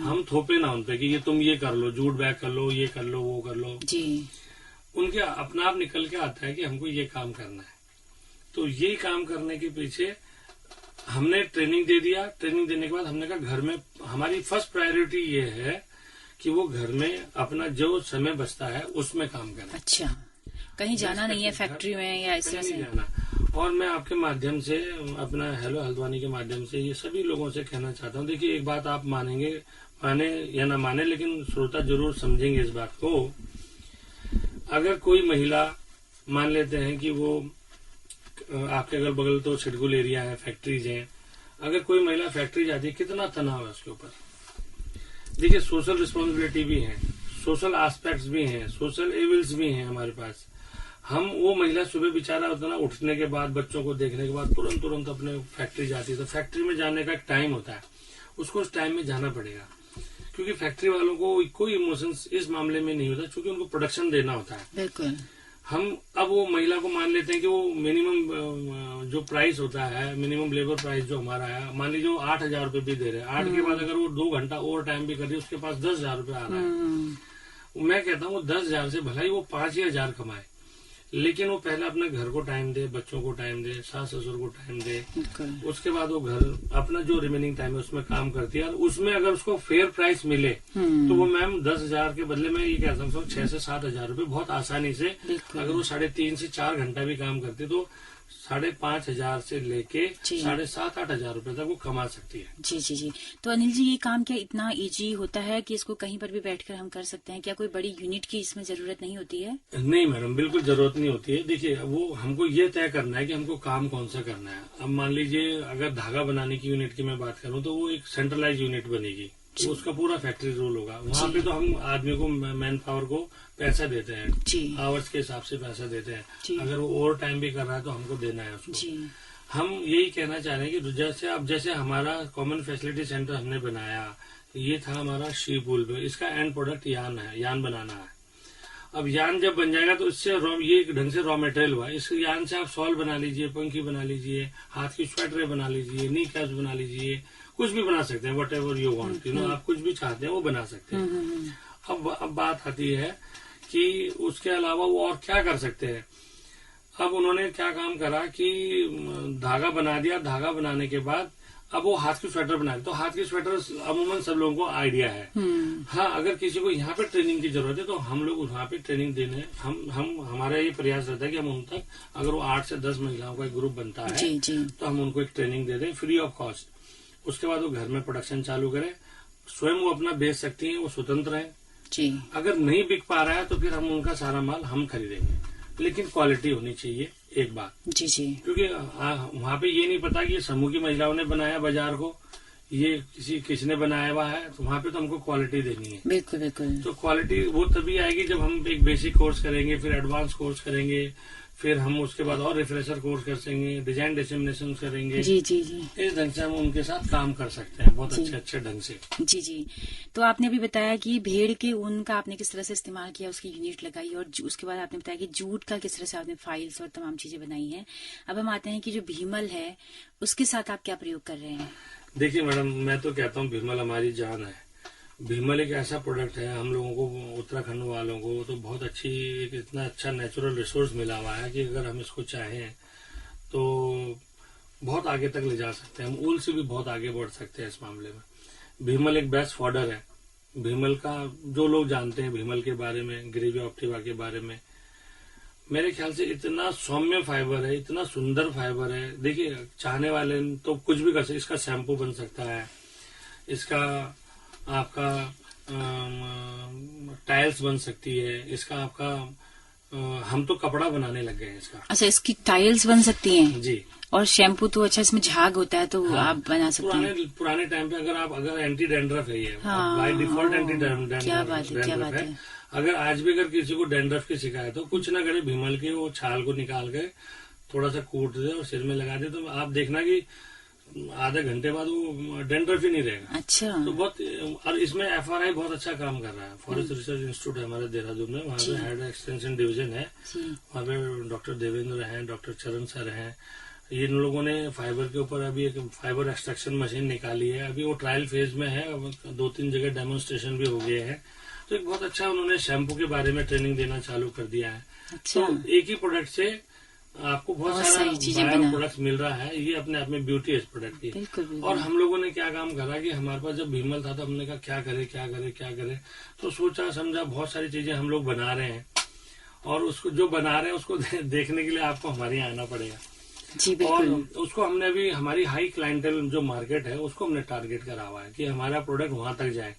हम थोपे ना उनपे कि ये तुम ये कर लो, जूट बैग कर लो, ये कर लो, वो कर लो जी। उनके अपना आप निकल के आता है कि हमको ये काम करना है। तो ये काम करने के पीछे हमने ट्रेनिंग दे दिया। ट्रेनिंग देने के बाद हमने कहा घर में हमारी फर्स्ट प्रायोरिटी ये है कि वो घर में अपना जो समय बचता है उसमें काम करें। अच्छा, कहीं जाना नहीं है फैक्ट्री में या इस तरह से जाना। और मैं आपके माध्यम से, अपना हेलो हल्द्वानी के माध्यम से ये सभी लोगों से कहना चाहता हूँ, देखिए एक बात आप माने या ना माने, लेकिन श्रोता जरूर समझेंगे इस बात को। अगर कोई महिला, मान लेते हैं कि वो आपके अगल बगल तो शेड्यूल एरिया है, फैक्ट्रीज हैं, अगर कोई महिला फैक्ट्री जाती है, कितना तनाव है उसके ऊपर। देखिए सोशल रिस्पॉन्सिबिलिटी भी है, सोशल एस्पेक्ट्स भी हैं, सोशल एविल्स भी हैं हमारे पास। हम वो महिला सुबह बेचारा उतना उठने के बाद, बच्चों को देखने के बाद तुरंत अपने फैक्ट्री जाती है। तो फैक्ट्री में जाने का एक टाइम होता है, उसको उस टाइम में जाना पड़ेगा, क्योंकि फैक्ट्री वालों को कोई इमोशंस इस मामले में नहीं होता, क्योंकि उनको प्रोडक्शन देना होता है। बिल्कुल। हम अब वो महिला को मान लेते हैं कि वो मिनिमम जो प्राइस होता है, मिनिमम लेबर प्राइस जो हमारा है, मान लीजिए वो 8,000 रुपये भी दे रहे हैं। 8 के बाद अगर वो 2 घंटा ओवर टाइम भी कर रही है, उसके पास 10,000 रुपये आ रहा है। मैं कहता हूँ 10,000 से भला ही वो 5,000 कमाए, लेकिन वो पहले अपने घर को टाइम दे, बच्चों को टाइम दे, सास ससुर को टाइम दे। उसके बाद वो घर अपना जो रिमेनिंग टाइम है उसमें काम करती है। और उसमें अगर उसको फेयर प्राइस मिले तो वो मैम 10,000 के बदले में ये कह सकता हूँ 6 से 7,000 रुपये बहुत आसानी से, अगर वो 3.5 से 4 घंटा भी काम करती तो 5,500 से लेके 7,500-8,000 रुपए तक वो कमा सकती है। जी जी जी। तो अनिल जी, ये काम क्या इतना इजी होता है कि इसको कहीं पर भी बैठकर हम कर सकते हैं? क्या कोई बड़ी यूनिट की इसमें जरूरत नहीं होती है? नहीं मैडम, बिल्कुल जरूरत नहीं होती है। देखिए वो हमको ये तय करना है कि हमको काम कौन सा करना है। अब मान लीजिए अगर धागा बनाने की यूनिट की मैं बात करूँ तो वो एक सेंट्रलाइज यूनिट बनेगी, तो उसका पूरा फैक्ट्री रूल होगा। वहाँ पे तो हम आदमी को, मैन पावर को पैसा देते हैं, आवर्स के हिसाब से पैसा देते हैं। अगर वो ओवर टाइम भी कर रहा है तो हमको देना है उसको। हम यही कहना चाह रहे हैं कि जैसे हमारा कॉमन फैसिलिटी सेंटर हमने बनाया, ये था हमारा शी पुल पे, इसका एंड प्रोडक्ट यान है, यान बनाना है। अब यान जब बन जाएगा तो इससे ये एक ढंग से रॉ मटेरियल हुआ। इस यान से आप शॉल बना लीजिए, पंखी बना लीजिए, हाथ की स्वेटरें बना लीजिए, नी कैप्स बना लीजिए, कुछ भी बना सकते हैं। वट एवर यू वांट, आप कुछ भी चाहते हैं वो बना सकते हैं। अब बात आती है कि उसके अलावा वो और क्या कर सकते हैं। अब उन्होंने क्या काम करा कि धागा बना दिया। धागा बनाने के बाद अब वो हाथ की स्वेटर बना दी। तो हाथ की स्वेटर अमूमन सब लोगों को आइडिया है। हाँ, अगर किसी को यहाँ पे ट्रेनिंग की जरूरत है तो हम लोग वहाँ पे ट्रेनिंग देने, हमारा ये प्रयास रहता है कि हम उन तक, अगर वो 8 से 10 महिलाओं का एक ग्रुप बनता है तो हम उनको एक ट्रेनिंग दे दें फ्री ऑफ कॉस्ट। उसके बाद वो घर में प्रोडक्शन चालू करें, स्वयं वो अपना बेच सकती है, वो स्वतंत्र है। अगर नहीं बिक पा रहा है तो फिर हम उनका सारा माल हम खरीदेंगे, लेकिन क्वालिटी होनी चाहिए, एक बात। क्योंकि वहाँ पे ये नहीं पता कि ये समूह की महिलाओं ने बनाया बाजार को, ये किसने बनाया हुआ है। तो वहाँ पे तो हमको क्वालिटी देनी है। बिल्कुल बिल्कुल। तो क्वालिटी वो तभी आएगी जब हम एक बेसिक कोर्स करेंगे, फिर एडवांस कोर्स करेंगे, फिर हम उसके बाद और रिफ्रेशर कोर्स करेंगे, डिजाइन डिसेमिनेशन करेंगे। जी। इस ढंग से हम उनके साथ काम कर सकते हैं बहुत अच्छे ढंग से। जी। तो आपने अभी बताया कि भेड़ के ऊन का आपने किस तरह से इस्तेमाल किया, उसकी यूनिट लगाई, और उसके बाद आपने बताया कि जूट का किस तरह से आपने फाइल्स और तमाम चीजें बनाई हैं। अब हम आते हैं कि जो भीमल है उसके साथ आप क्या प्रयोग कर रहे हैं। देखिए मैडम, मैं तो कहता हूँ भीमल हमारी जान है। भीमल एक ऐसा प्रोडक्ट है, हम लोगों को, उत्तराखंड वालों को तो बहुत अच्छी, एक इतना अच्छा नेचुरल रिसोर्स मिला हुआ है कि अगर हम इसको चाहें तो बहुत आगे तक ले जा सकते हैं। हम ऊल से भी बहुत आगे बढ़ सकते हैं इस मामले में। भीमल एक बेस्ट फॉडर है। भीमल का जो लोग जानते हैं भीमल के बारे में, ग्रेविया ऑप्टिवा के बारे में, मेरे ख्याल से इतना सौम्य फाइबर है, इतना सुंदर फाइबर है। देखिए, चाहने वाले तो कुछ भी कर सकते। इसका शैम्पू बन सकता है, इसका आपका टाइल्स बन सकती है, इसका आपका हम तो कपड़ा बनाने लग गए हैं इसका। अच्छा, इसकी टाइल्स बन सकती हैं जी। और शैम्पू तो अच्छा, इसमें झाग होता है तो हाँ, आप बना सकते हैं। पुराने टाइम पे अगर एंटी डेंड्रफ है ये, बाय डिफॉल्ट एंटी डेंड्रफ क्या बात है। अगर आज भी अगर किसी को डेंड्रफ की शिकायत हो, कुछ ना करे, भीमल के वो छाल को निकाल के थोड़ा सा कूट दे और सिर में लगा दे, तो आप देखना कि आधे घंटे बाद वो डेंड्रफ ही नहीं रहेगा। अच्छा। तो बहुत, और इसमें FRI बहुत अच्छा काम कर रहा है। फॉरेस्ट रिसर्च इंस्टीट्यूट है हमारे देहरादून में, वहाँ पे हेड एक्सटेंशन डिवीजन है, वहाँ पे डॉक्टर देवेंद्र हैं, डॉक्टर चरण सर हैं। इन लोगों ने फाइबर के ऊपर अभी एक फाइबर एक्सट्रैक्शन मशीन निकाली है। अभी वो ट्रायल फेज में है, 2-3 जगह डेमोन्स्ट्रेशन भी हो गए हैं। तो एक बहुत अच्छा उन्होंने शैम्पू के बारे में ट्रेनिंग देना चालू कर दिया है। अच्छा। तो एक ही प्रोडक्ट से आपको बहुत सारा बायो प्रोडक्ट्स मिल रहा है। ये अपने आप में ब्यूटी है इस प्रोडक्ट की। बिल्कुल। और हम लोगों ने क्या काम करा कि हमारे पास जब भीमल था तो हमने कहा क्या करे, तो सोचा समझा बहुत सारी चीजें हम लोग बना रहे हैं, और उसको जो बना रहे हैं उसको देखने के लिए आपको हमारे यहाँ आना पड़ेगा। जी बिल्कुल। और उसको हमने अभी हमारी हाई क्लाइंटेल जो मार्केट है उसको हमने टारगेट करा हुआ है कि हमारा प्रोडक्ट वहां तक जाए।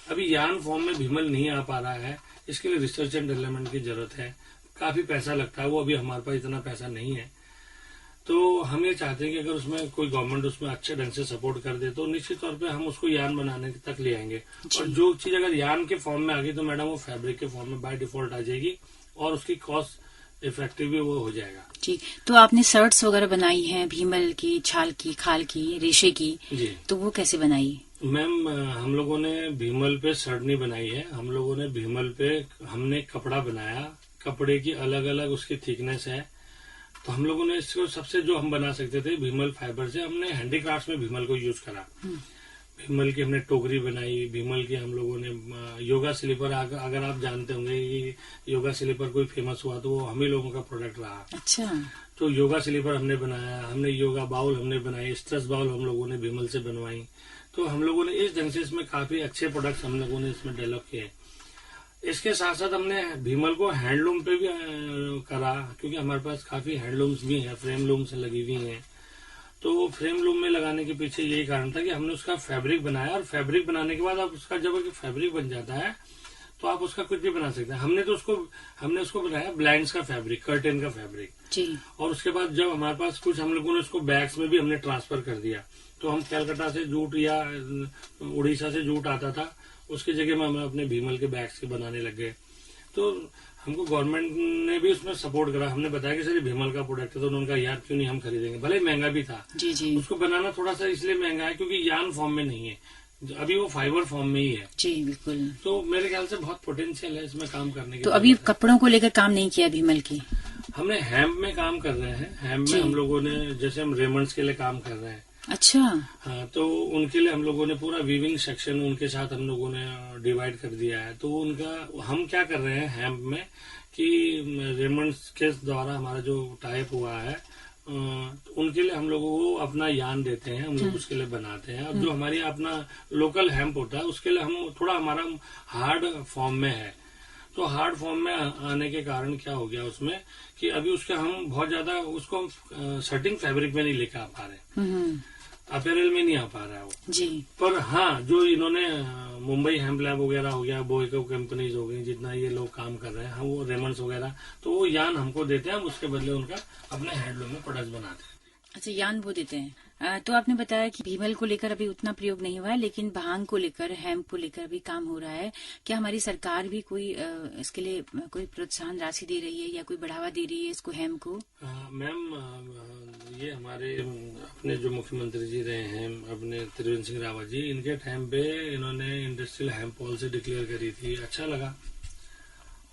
अभी यान फॉर्म में भीमल नहीं आ पा रहा है, इसके लिए रिसर्च एंड डेवलपमेंट की जरूरत है, काफी पैसा लगता है, वो अभी हमारे पास इतना पैसा नहीं है। तो हम ये चाहते हैं कि अगर उसमें कोई गवर्नमेंट उसमें अच्छे ढंग से सपोर्ट कर दे तो निश्चित तौर पे हम उसको यान बनाने तक ले आएंगे। और जो चीज अगर यान के फॉर्म में आ गई तो मैडम वो फैब्रिक के फॉर्म में बाय डिफॉल्ट आ जाएगी, और उसकी कॉस्ट इफेक्टिव भी वो हो जाएगा। जी। तो आपने शर्ट्स वगैरह बनाई हैं भीमल की, छाल की, खाल की, रेशे की। जी। तो वो कैसे बनाई? मैम, हम लोगों ने भीमल पे शर्ट नहीं बनाई है, हम लोगों ने भीमल पे हमने कपड़ा बनाया। कपड़े की अलग अलग उसकी थिकनेस है, तो हम लोगों ने इसको सबसे जो हम बना सकते थे भीमल फाइबर से, हमने हैंडीक्राफ्ट में भीमल को यूज करा। भीमल की हमने टोकरी बनाई, भीमल की हम लोगों ने योगा स्लीपर, अगर आप जानते होंगे कि योगा स्लीपर कोई फेमस हुआ तो वो हम ही लोगों का प्रोडक्ट रहा। अच्छा। तो योगा स्लीपर हमने बनाया, हमने योगा बाउल हमने बनाई, स्ट्रेस बाउल हम लोगों ने भीमल से बनवाई। तो हम लोगों ने इस ढंग से इसमें काफी अच्छे प्रोडक्ट्स हम लोगों ने इसमें डेवलप किए। इसके साथ साथ हमने भीमल को हैंडलूम पे भी करा, क्योंकि हमारे पास काफी हैंडलूम्स भी हैं, फ्रेम लूम्स लगी हुई हैं। तो फ्रेम लूम में लगाने के पीछे यही कारण था कि हमने उसका फैब्रिक बनाया, और फैब्रिक बनाने के बाद आप उसका जब फैब्रिक बन जाता है तो आप उसका कुछ भी बना सकते हैं। हमने उसको बनाया ब्लाइंड्स का फैब्रिक, कर्टेन का फैब्रिक जी। और उसके बाद जब हमारे पास कुछ हम लोगों ने उसको बैग्स में भी हमने ट्रांसफर कर दिया। तो हम कलकत्ता से जूट या उड़ीसा से जूट आता था, उसकी जगह में हम अपने भीमल के बैग्स के बनाने लग गए। तो हमको गवर्नमेंट ने भी उसमें सपोर्ट करा। हमने बताया कि सर ये भीमल का प्रोडक्ट है, तो उन्होंने कहा यार क्यों नहीं, हम खरीदेंगे। भले महंगा भी था जी जी उसको बनाना, थोड़ा सा इसलिए महंगा है क्योंकि यार्न फॉर्म में नहीं है, अभी वो फाइबर फॉर्म में ही है। जी बिल्कुल। तो मेरे ख्याल से बहुत पोटेंशियल है इसमें काम करने की। तो अभी कपड़ों को लेकर काम नहीं किया भीमल की? हमने हेम्प में काम कर रहे हैं। हेम्प जी। में हम लोगों ने, जैसे हम रेमंड्स के लिए काम कर रहे हैं। अच्छा। हाँ, तो उनके लिए हम लोगों ने पूरा वीविंग सेक्शन उनके साथ हम लोगों ने डिवाइड कर दिया है। तो उनका हम क्या कर रहे हैं हेम्प में कि रेमंड्स के द्वारा हमारा जो टाइप हुआ है, उनके लिए हम लोगों को अपना यान देते हैं, हम लोग उसके लिए बनाते हैं। अब जो हमारी अपना लोकल हेम्प होता है उसके लिए हम थोड़ा, हमारा हार्ड फॉर्म में है। तो हार्ड फॉर्म में आने के कारण क्या हो गया उसमें कि अभी उसका हम बहुत ज्यादा उसको हम सर्टिंग फैब्रिक में नहीं लेकर आ पा रहे, अपैरल में नहीं आ पा रहा है वो जी। पर हाँ, जो इन्होंने मुंबई हेम्प लैब वगैरह हो गया, बोयको कंपनीज हो गई, जितना ये लोग काम कर रहे हैं, हम वो रेमंड्स वगैरह, तो वो यान हमको देते हैं, हम उसके बदले उनका अपने हैंडलूम में प्रोडक्ट्स बनाते हैं। अच्छा, यान वो देते हैं। तो आपने बताया कि भीमल को लेकर अभी उतना प्रयोग नहीं हुआ है, लेकिन भांग को लेकर, हेम्प को लेकर अभी काम हो रहा है। क्या हमारी सरकार भी कोई इसके लिए कोई प्रोत्साहन राशि दे रही है या कोई बढ़ावा दे रही है इसको, हेम्प को? मैम, ये हमारे अपने जो मुख्यमंत्री जी रहे हैं, अपने त्रिवेंद्र सिंह रावत जी, इनके टाइम पे इन्होंने इंडस्ट्रियल हेम्प पॉलिसी डिक्लेयर करी थी, अच्छा लगा।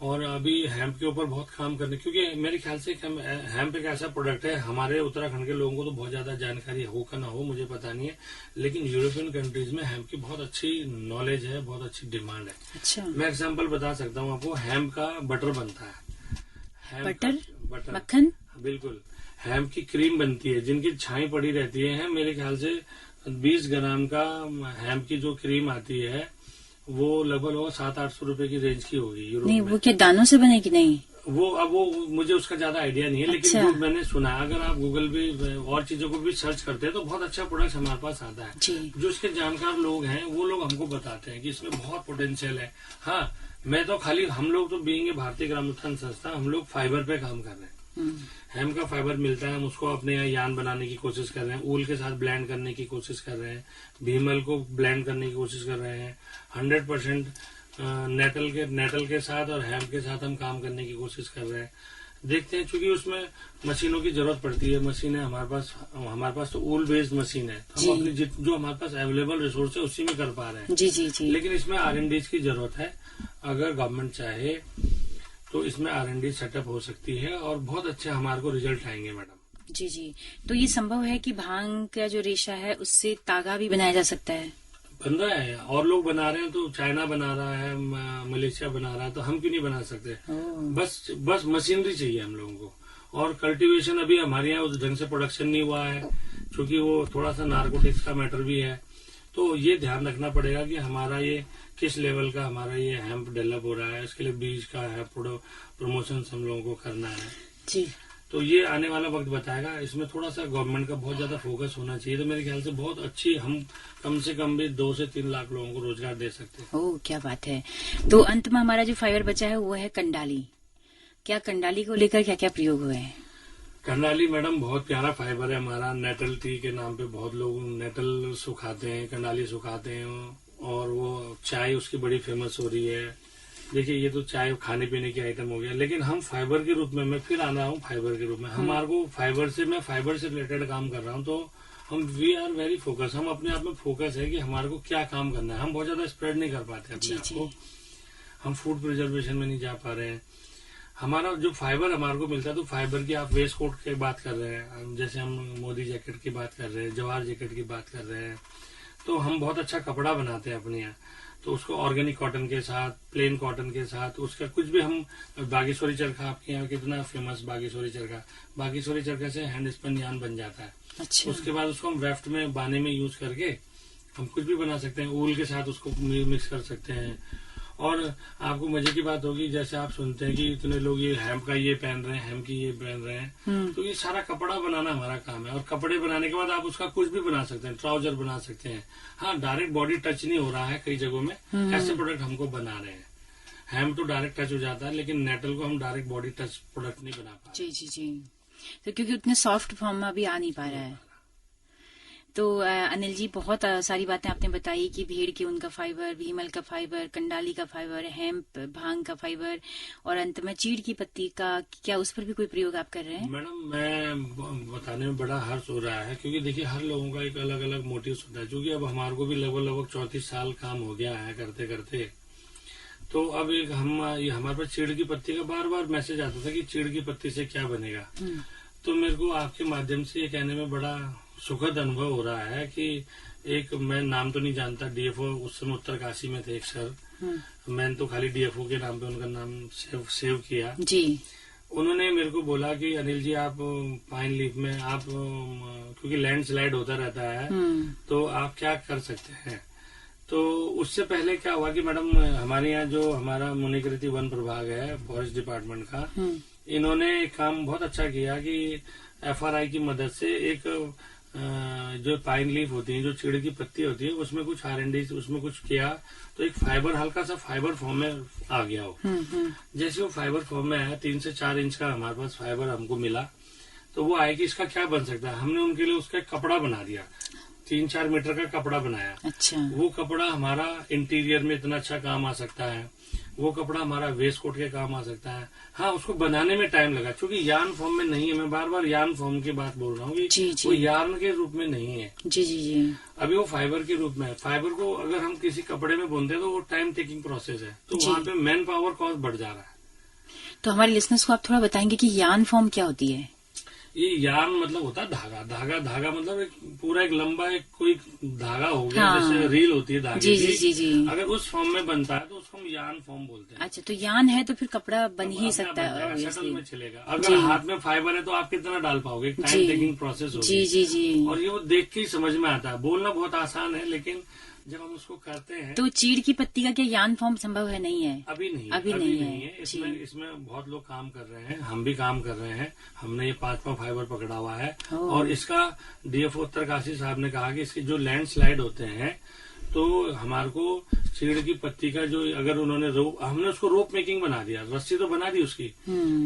और अभी हेम्प के ऊपर बहुत काम करने, क्योंकि मेरे ख्याल से हेम्प एक ऐसा प्रोडक्ट है, हमारे उत्तराखंड के लोगों को तो बहुत ज्यादा जानकारी हो का ना हो मुझे पता नहीं है, लेकिन यूरोपियन कंट्रीज में हेम्प की बहुत अच्छी नॉलेज है, बहुत अच्छी डिमांड है। अच्छा। मैं एग्जांपल बता सकता हूँ आपको, हेम्प का बटर बनता है। बटर मक्खन? बिल्कुल। हेम्प की क्रीम बनती है, जिनकी छाई पड़ी रहती है। मेरे ख्याल से 20 ग्राम का हेम्प की जो क्रीम आती है वो लगभग 700-800 रुपए की रेंज की होगी यूरोप नहीं, में। वो क्या दानों से बनेगी? नहीं, वो मुझे उसका ज्यादा आइडिया नहीं है, लेकिन अच्छा। जो मैंने सुना, अगर आप गूगल पे और चीजों को भी सर्च करते हैं तो बहुत अच्छा प्रोडक्ट हमारे पास आता है। जी। जो इसके जानकार लोग हैं वो लोग हमको बताते हैं कि इसमें बहुत पोटेंशियल है। हाँ, मैं तो खाली, हम लोग तो बीइंग भारतीय ग्रामोत्थान संस्था, हम लोग फाइबर पे काम कर रहे हैं। हेम्प का फाइबर मिलता है, हम उसको अपने यहाँ यान बनाने की कोशिश कर रहे हैं, ऊल के साथ ब्लेंड करने की कोशिश कर रहे हैं, भीमल को ब्लेंड करने की कोशिश कर रहे हैं। 100% नेटल के साथ और हेम्प के साथ हम काम करने की कोशिश कर रहे हैं। देखते हैं, क्योंकि उसमें मशीनों की जरूरत पड़ती है। मशीनें हमारे पास तो ऊल बेस्ड मशीन है, तो हम अपनी जो हमारे पास अवेलेबल रिसोर्स है उसी में कर पा रहे हैं। जी जी जी। लेकिन इसमें R&D की जरूरत है। अगर गवर्नमेंट चाहे तो इसमें R&D सेटअप हो सकती है और बहुत अच्छे हमारे को रिजल्ट आएंगे मैडम। जी जी। तो ये संभव है कि भांग का जो रेशा है उससे तागा भी बनाया जा सकता है? बन रहा है, और लोग बना रहे हैं, तो चाइना बना रहा है, मलेशिया बना रहा है, तो हम क्यों नहीं बना सकते? बस मशीनरी चाहिए हम लोगों को। और कल्टीवेशन अभी हमारे यहाँ उस ढंग से प्रोडक्शन नहीं हुआ है, क्योंकि वो थोड़ा सा नार्कोटिक्स का मैटर भी है। तो ये ध्यान रखना पड़ेगा कि हमारा ये किस लेवल का हमारा ये हेम्प डेवलप हो रहा है, इसके लिए बीज का है प्रमोशन हम लोगों को करना है जी। तो ये आने वाला वक्त बताएगा। इसमें थोड़ा सा गवर्नमेंट का बहुत ज्यादा फोकस होना चाहिए, तो मेरे ख्याल से बहुत अच्छी, हम कम से कम भी 2 से 3 लाख लोगों को रोजगार दे सकते हैं। ओह, क्या बात है। तो अंत में हमारा जो फाइबर बचा है वो है कंडाली। क्या कंडाली को लेकर क्या क्या प्रयोग हुए हैं? कंडाली मैडम बहुत प्यारा फाइबर है हमारा। नेटल टी के नाम पे बहुत लोग नेटल सुखाते हैं, कंडाली सुखाते हैं, और वो चाय उसकी बड़ी फेमस हो रही है। देखिए, ये तो चाय खाने पीने की आइटम हो गया, लेकिन हम फाइबर के रूप में, मैं फिर आ रहा हूँ फाइबर के रूप में, हमारे को फाइबर से रिलेटेड काम कर रहा हूँ। तो हम वी आर वेरी फोकस, हम अपने आप में फोकस है कि हमारे को क्या काम करना है। हम बहुत ज्यादा स्प्रेड नहीं कर पाते अपने आप को, हम फूड प्रिजर्वेशन में नहीं जा पा रहे हैं। हमारा जो फाइबर हमारे को मिलता है, तो फाइबर की आप वेस्ट कोट की बात कर रहे हैं, जैसे हम मोदी जैकेट की बात कर रहे हैं, जवाहर जैकेट की बात कर रहे हैं, तो हम बहुत अच्छा कपड़ा बनाते हैं अपने यहाँ। तो उसको ऑर्गेनिक कॉटन के साथ, प्लेन कॉटन के साथ, उसका कुछ भी हम, बागेश्वरी चरखा आपके यहाँ कितना फेमस, बागेश्वरी चरखा से हैंड स्पिन यान बन जाता है। अच्छा। उसके बाद उसको हम वेफ्ट में बाने में यूज करके हम कुछ भी बना सकते हैं, ऊल के साथ उसको मिक्स कर सकते हैं। और आपको मजे की बात होगी, जैसे आप सुनते हैं कि इतने लोग ये हेम्प का ये पहन रहे हैं, हेम्प की ये पहन रहे हैं, तो ये सारा कपड़ा बनाना हमारा काम है। और कपड़े बनाने के बाद आप उसका कुछ भी बना सकते हैं, ट्राउजर बना सकते हैं। हाँ, डायरेक्ट बॉडी टच नहीं हो रहा है कई जगहों में, ऐसे प्रोडक्ट हमको बना रहे हैं। हेम्प तो डायरेक्ट टच हो जाता है, लेकिन नेटल को हम डायरेक्ट बॉडी टच प्रोडक्ट नहीं बना पा रहे। जी जी जी। तो क्योंकि उतने सॉफ्ट फॉर्म में अभी आ नहीं पा रहा है। तो अनिल जी, बहुत सारी बातें आपने बताई कि भेड़ के ऊन का फाइबर, भीमल का फाइबर, कंडाली का फाइबर, हेम्प, भांग का फाइबर, और अंत में चीड़ की पत्ती का, क्या उस पर भी कोई प्रयोग आप कर रहे हैं? मैडम, मैं बताने में बड़ा हर्ष हो रहा है, क्योंकि देखिए हर लोगों का एक अलग अलग मोटिव होता है। क्योंकि अब हमारे को भी लगभग 34 साल काम हो गया है करते करते। तो अब एक हमारे पास चीड़ की पत्ती का बार बार मैसेज आता था कि चीड़ की पत्ती से क्या बनेगा। तो मेरे को आपके माध्यम से ये कहने में बड़ा सुखद अनुभव हो रहा है कि एक, मैं नाम तो नहीं जानता, डीएफओ उस समय उत्तरकाशी में थे एक सर, मैंने तो खाली डीएफओ के नाम पे उनका नाम सेव किया जी। उन्होंने मेरे को बोला कि अनिल जी, आप पाइन लीफ में आप, क्योंकि लैंडस्लाइड होता रहता है, तो आप क्या कर सकते हैं। तो उससे पहले क्या हुआ कि मैडम, हमारे यहाँ जो हमारा मुनिकृति वन प्रभाग है फॉरेस्ट डिपार्टमेंट का, इन्होंने एक काम बहुत अच्छा किया कि एफआरआई की मदद से एक जो पाइन लीफ होती है, जो चीड़ की पत्ती होती है, उसमें कुछ R&D उसमें कुछ किया, तो एक फाइबर, हल्का सा फाइबर फॉर्म में आ गया वो। जैसे वो फाइबर फॉर्म में आया, 3 से 4 इंच का हमारे पास फाइबर हमको मिला, तो वो आए कि इसका क्या बन सकता है। हमने उनके लिए उसका कपड़ा बना दिया, 3-4 मीटर का कपड़ा बनाया। अच्छा। वो कपड़ा हमारा इंटीरियर में इतना अच्छा काम आ सकता है, वो कपड़ा हमारा वेस्ट कोट के काम आ सकता है। हाँ, उसको बनाने में टाइम लगा, क्योंकि यार्न फॉर्म में नहीं है। मैं बार बार यार्न फॉर्म की बात बोल रहा हूँ कि वो यार्न के रूप में नहीं है। जी जी जी। अभी वो फाइबर के रूप में है। फाइबर को अगर हम किसी कपड़े में बुनते हैं तो वो टाइम टेकिंग प्रोसेस है, तो वहाँ पे मैन पावर कॉस्ट बढ़ जा रहा है। तो हमारे लिसनर्स को आप थोड़ा बताएंगे कि यार्न फॉर्म क्या होती है? ये यार्न मतलब होता है धागा। धागा मतलब एक पूरा एक लंबा एक कोई धागा हो गया। हाँ। जैसे रील होती है धागे की। जी, जी। अगर उस फॉर्म में बनता है तो उसको हम यार्न फॉर्म बोलते हैं। अच्छा, तो यार्न है तो फिर कपड़ा बन ही सकता है, शटल में चलेगा। अगर हाथ में फाइबर है तो आप कितना डाल पाओगे, टाइम टेकिंग प्रोसेस होगी। जी जी जी। और ये वो देख के ही समझ में आता है। बोलना बहुत आसान है, लेकिन जब हम उसको करते हैं। तो चीड़ की पत्ती का क्या यार्न फॉर्म संभव है? नहीं है, अभी नहीं है। इसमें बहुत लोग काम कर रहे हैं, हम भी काम कर रहे हैं। हमने ये 5 फाइबर पकड़ा हुआ है, और इसका डीएफओ उत्तरकाशी साहब ने कहा कि इसके जो लैंडस्लाइड होते हैं, तो हमारे को चीड़ की पत्ती का जो, अगर उन्होंने हमने उसको रोप मेकिंग बना दिया, रस्सी तो बना दी उसकी,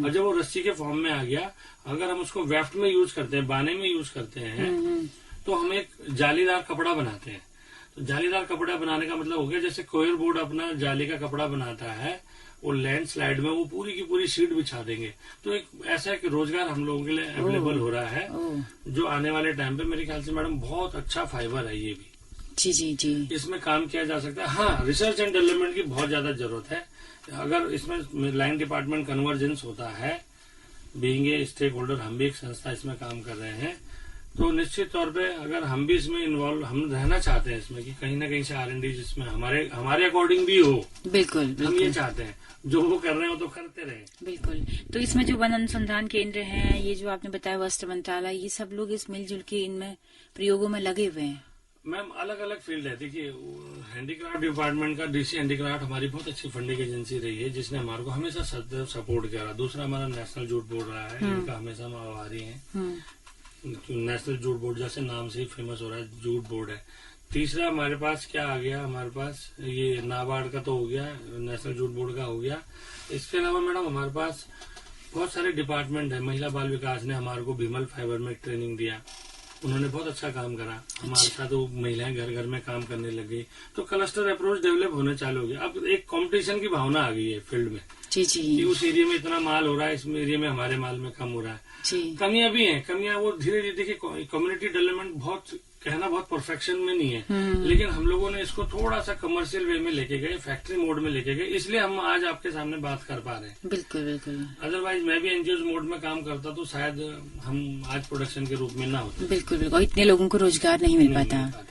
और जब वो रस्सी के फॉर्म में आ गया, अगर हम उसको वेफ्ट में यूज करते हैं, बाने में यूज करते हैं, तो हम एक जालीदार कपड़ा बनाते हैं। तो जालीदार कपड़ा बनाने का मतलब हो गया, जैसे कोयर बोर्ड अपना जाली का कपड़ा बनाता है, वो लैंडस्लाइड में वो पूरी की पूरी शीट बिछा देंगे। तो एक ऐसा एक रोजगार हम लोगों के लिए अवेलेबल हो रहा है, जो आने वाले टाइम पे मेरे ख्याल से मैडम बहुत अच्छा फाइबर है ये भी। जी जी जी। इसमें काम किया जा सकता है। हाँ, रिसर्च एंड डेवलपमेंट की बहुत ज्यादा जरूरत है। अगर इसमें लाइन डिपार्टमेंट कन्वर्जेंस होता है, बीइंग ए स्टेक होल्डर, हम भी एक संस्था इसमें काम कर रहे हैं, तो निश्चित तौर पे अगर हम भी इसमें इन्वॉल्व, हम रहना चाहते हैं इसमें, कि कहीं ना कहीं से R&D जिसमें हमारे अकॉर्डिंग भी हो। बिल्कुल। हम ये चाहते हैं, जो वो कर रहे हो तो करते रहे। बिल्कुल। तो इसमें जो वन अनुसंधान केंद्र हैं, ये जो आपने बताया वस्त्र मंत्रालय, ये सब लोग इस मिलजुल के इनमें प्रयोगों में लगे हुए हैं। मैम, अलग अलग फील्ड है। देखिए, हैंडीक्राफ्ट डिपार्टमेंट का DC हैंडीक्राफ्ट हमारी बहुत अच्छी फंडिंग एजेंसी रही है, जिसने हमारे को हमेशा सपोर्ट किया। दूसरा हमारा नेशनल जूट बोर्ड रहा है, इनका हमेशा हम आभारी हैं। नेशनल जूट बोर्ड जैसे नाम से ही फेमस हो रहा है, जूट बोर्ड है। तीसरा हमारे पास क्या आ गया, हमारे पास ये नाबार्ड का तो हो गया, नेशनल जूट बोर्ड का हो गया। इसके अलावा मैडम हमारे पास बहुत सारे डिपार्टमेंट है। महिला बाल विकास ने हमारे को भीमल फाइबर में ट्रेनिंग दिया, उन्होंने बहुत अच्छा काम करा हमारे साथ। वो महिलाएं घर घर में काम करने लग गई, तो क्लस्टर अप्रोच डेवलप होने चालू हो गया। अब एक कंपटीशन की भावना आ गई है फील्ड में। जी जी। कि उस एरिया में इतना माल हो रहा है, इस एरिया में हमारे माल में कम हो रहा है। कमियां भी हैं, कमियां वो धीरे धीरे। देखिए, कम्युनिटी डेवलपमेंट बहुत कहना बहुत परफेक्शन में नहीं है, लेकिन हम लोगों ने इसको थोड़ा सा कमर्शियल वे में लेके गए, फैक्ट्री मोड में लेके गए, इसलिए हम आज आपके सामने बात कर पा रहे हैं। बिल्कुल बिल्कुल। अदरवाइज मैं भी एनजीओ मोड में काम करता तो शायद हम आज प्रोडक्शन के रूप में ना होते। बिल्कुल बिल्कुल, इतने लोगों को रोजगार नहीं मिल पाता।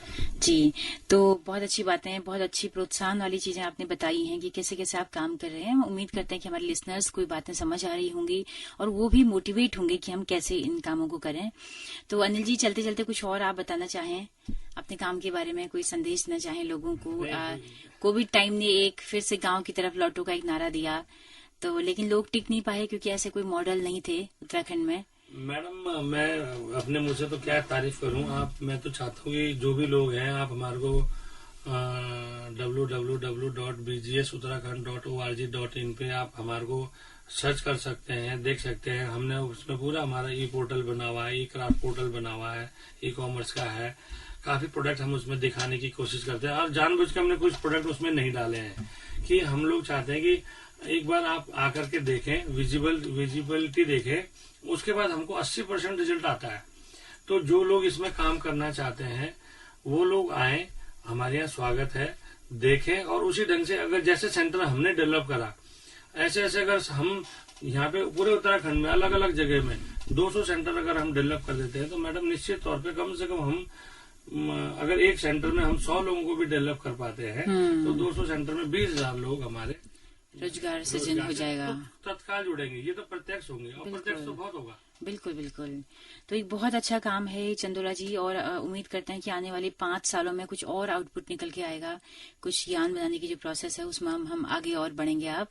जी, तो बहुत अच्छी बातें, बहुत अच्छी प्रोत्साहन वाली चीजें आपने बताई हैं कि कैसे कैसे आप काम कर रहे हैं। हम उम्मीद करते हैं कि हमारे लिसनर्स कोई बातें समझ आ रही होंगी और वो भी मोटिवेट होंगे कि हम कैसे इन कामों को करें। तो अनिल जी, चलते चलते कुछ और आप बताना चाहें अपने काम के बारे में, कोई संदेश देना चाहें लोगों को? कोविड टाइम ने एक फिर से गांव की तरफ लौटो का एक नारा दिया, तो लेकिन लोग टिक नहीं पाए क्योंकि ऐसे कोई मॉडल नहीं थे उत्तराखंड में। मैडम, मैं अपने मुंह से तो क्या तारीफ करूं। मैं तो चाहता हूँ कि जो भी लोग हैं, आप हमारे को www.bgsuttarakhand.org.in पे आप हमारे को सर्च कर सकते हैं, देख सकते हैं। हमने उसमें पूरा हमारा पोर्टल बना हुआ है, क्राफ्ट पोर्टल बना हुआ है, ई-कॉमर्स का है। काफी प्रोडक्ट हम उसमें दिखाने की कोशिश करते हैं, और जानबूझ के हमने कुछ प्रोडक्ट उसमें नहीं डाले हैं कि हम लोग चाहते हैं कि एक बार आप आकर के देखें, विजिबिलिटी देखें, उसके बाद हमको 80% रिजल्ट आता है। तो जो लोग इसमें काम करना चाहते हैं वो लोग आए, हमारे यहाँ स्वागत है, देखें, और उसी ढंग से अगर जैसे सेंटर हमने डेवलप करा ऐसे ऐसे अगर हम यहाँ पे पूरे उत्तराखंड में अलग अलग जगह में 200 सेंटर अगर हम डेवलप कर देते हैं तो मैडम निश्चित तौर पे कम से कम हम अगर एक सेंटर में हम 100 लोगों को भी डेवलप कर पाते हैं तो 200 सेंटर में 20,000 लोग हमारे रोजगार सृजन हो जाएगा, तो तत्काल जुड़ेंगे। ये तो प्रत्यक्ष होंगे और प्रत्यक्ष तो बहुत होगा। बिल्कुल बिल्कुल। तो एक बहुत अच्छा काम है चंदोला जी, और उम्मीद करते हैं कि आने वाले 5 सालों में कुछ और आउटपुट निकल के आएगा, कुछ यान बनाने की जो प्रोसेस है उसमें हम आगे और बढ़ेंगे। आप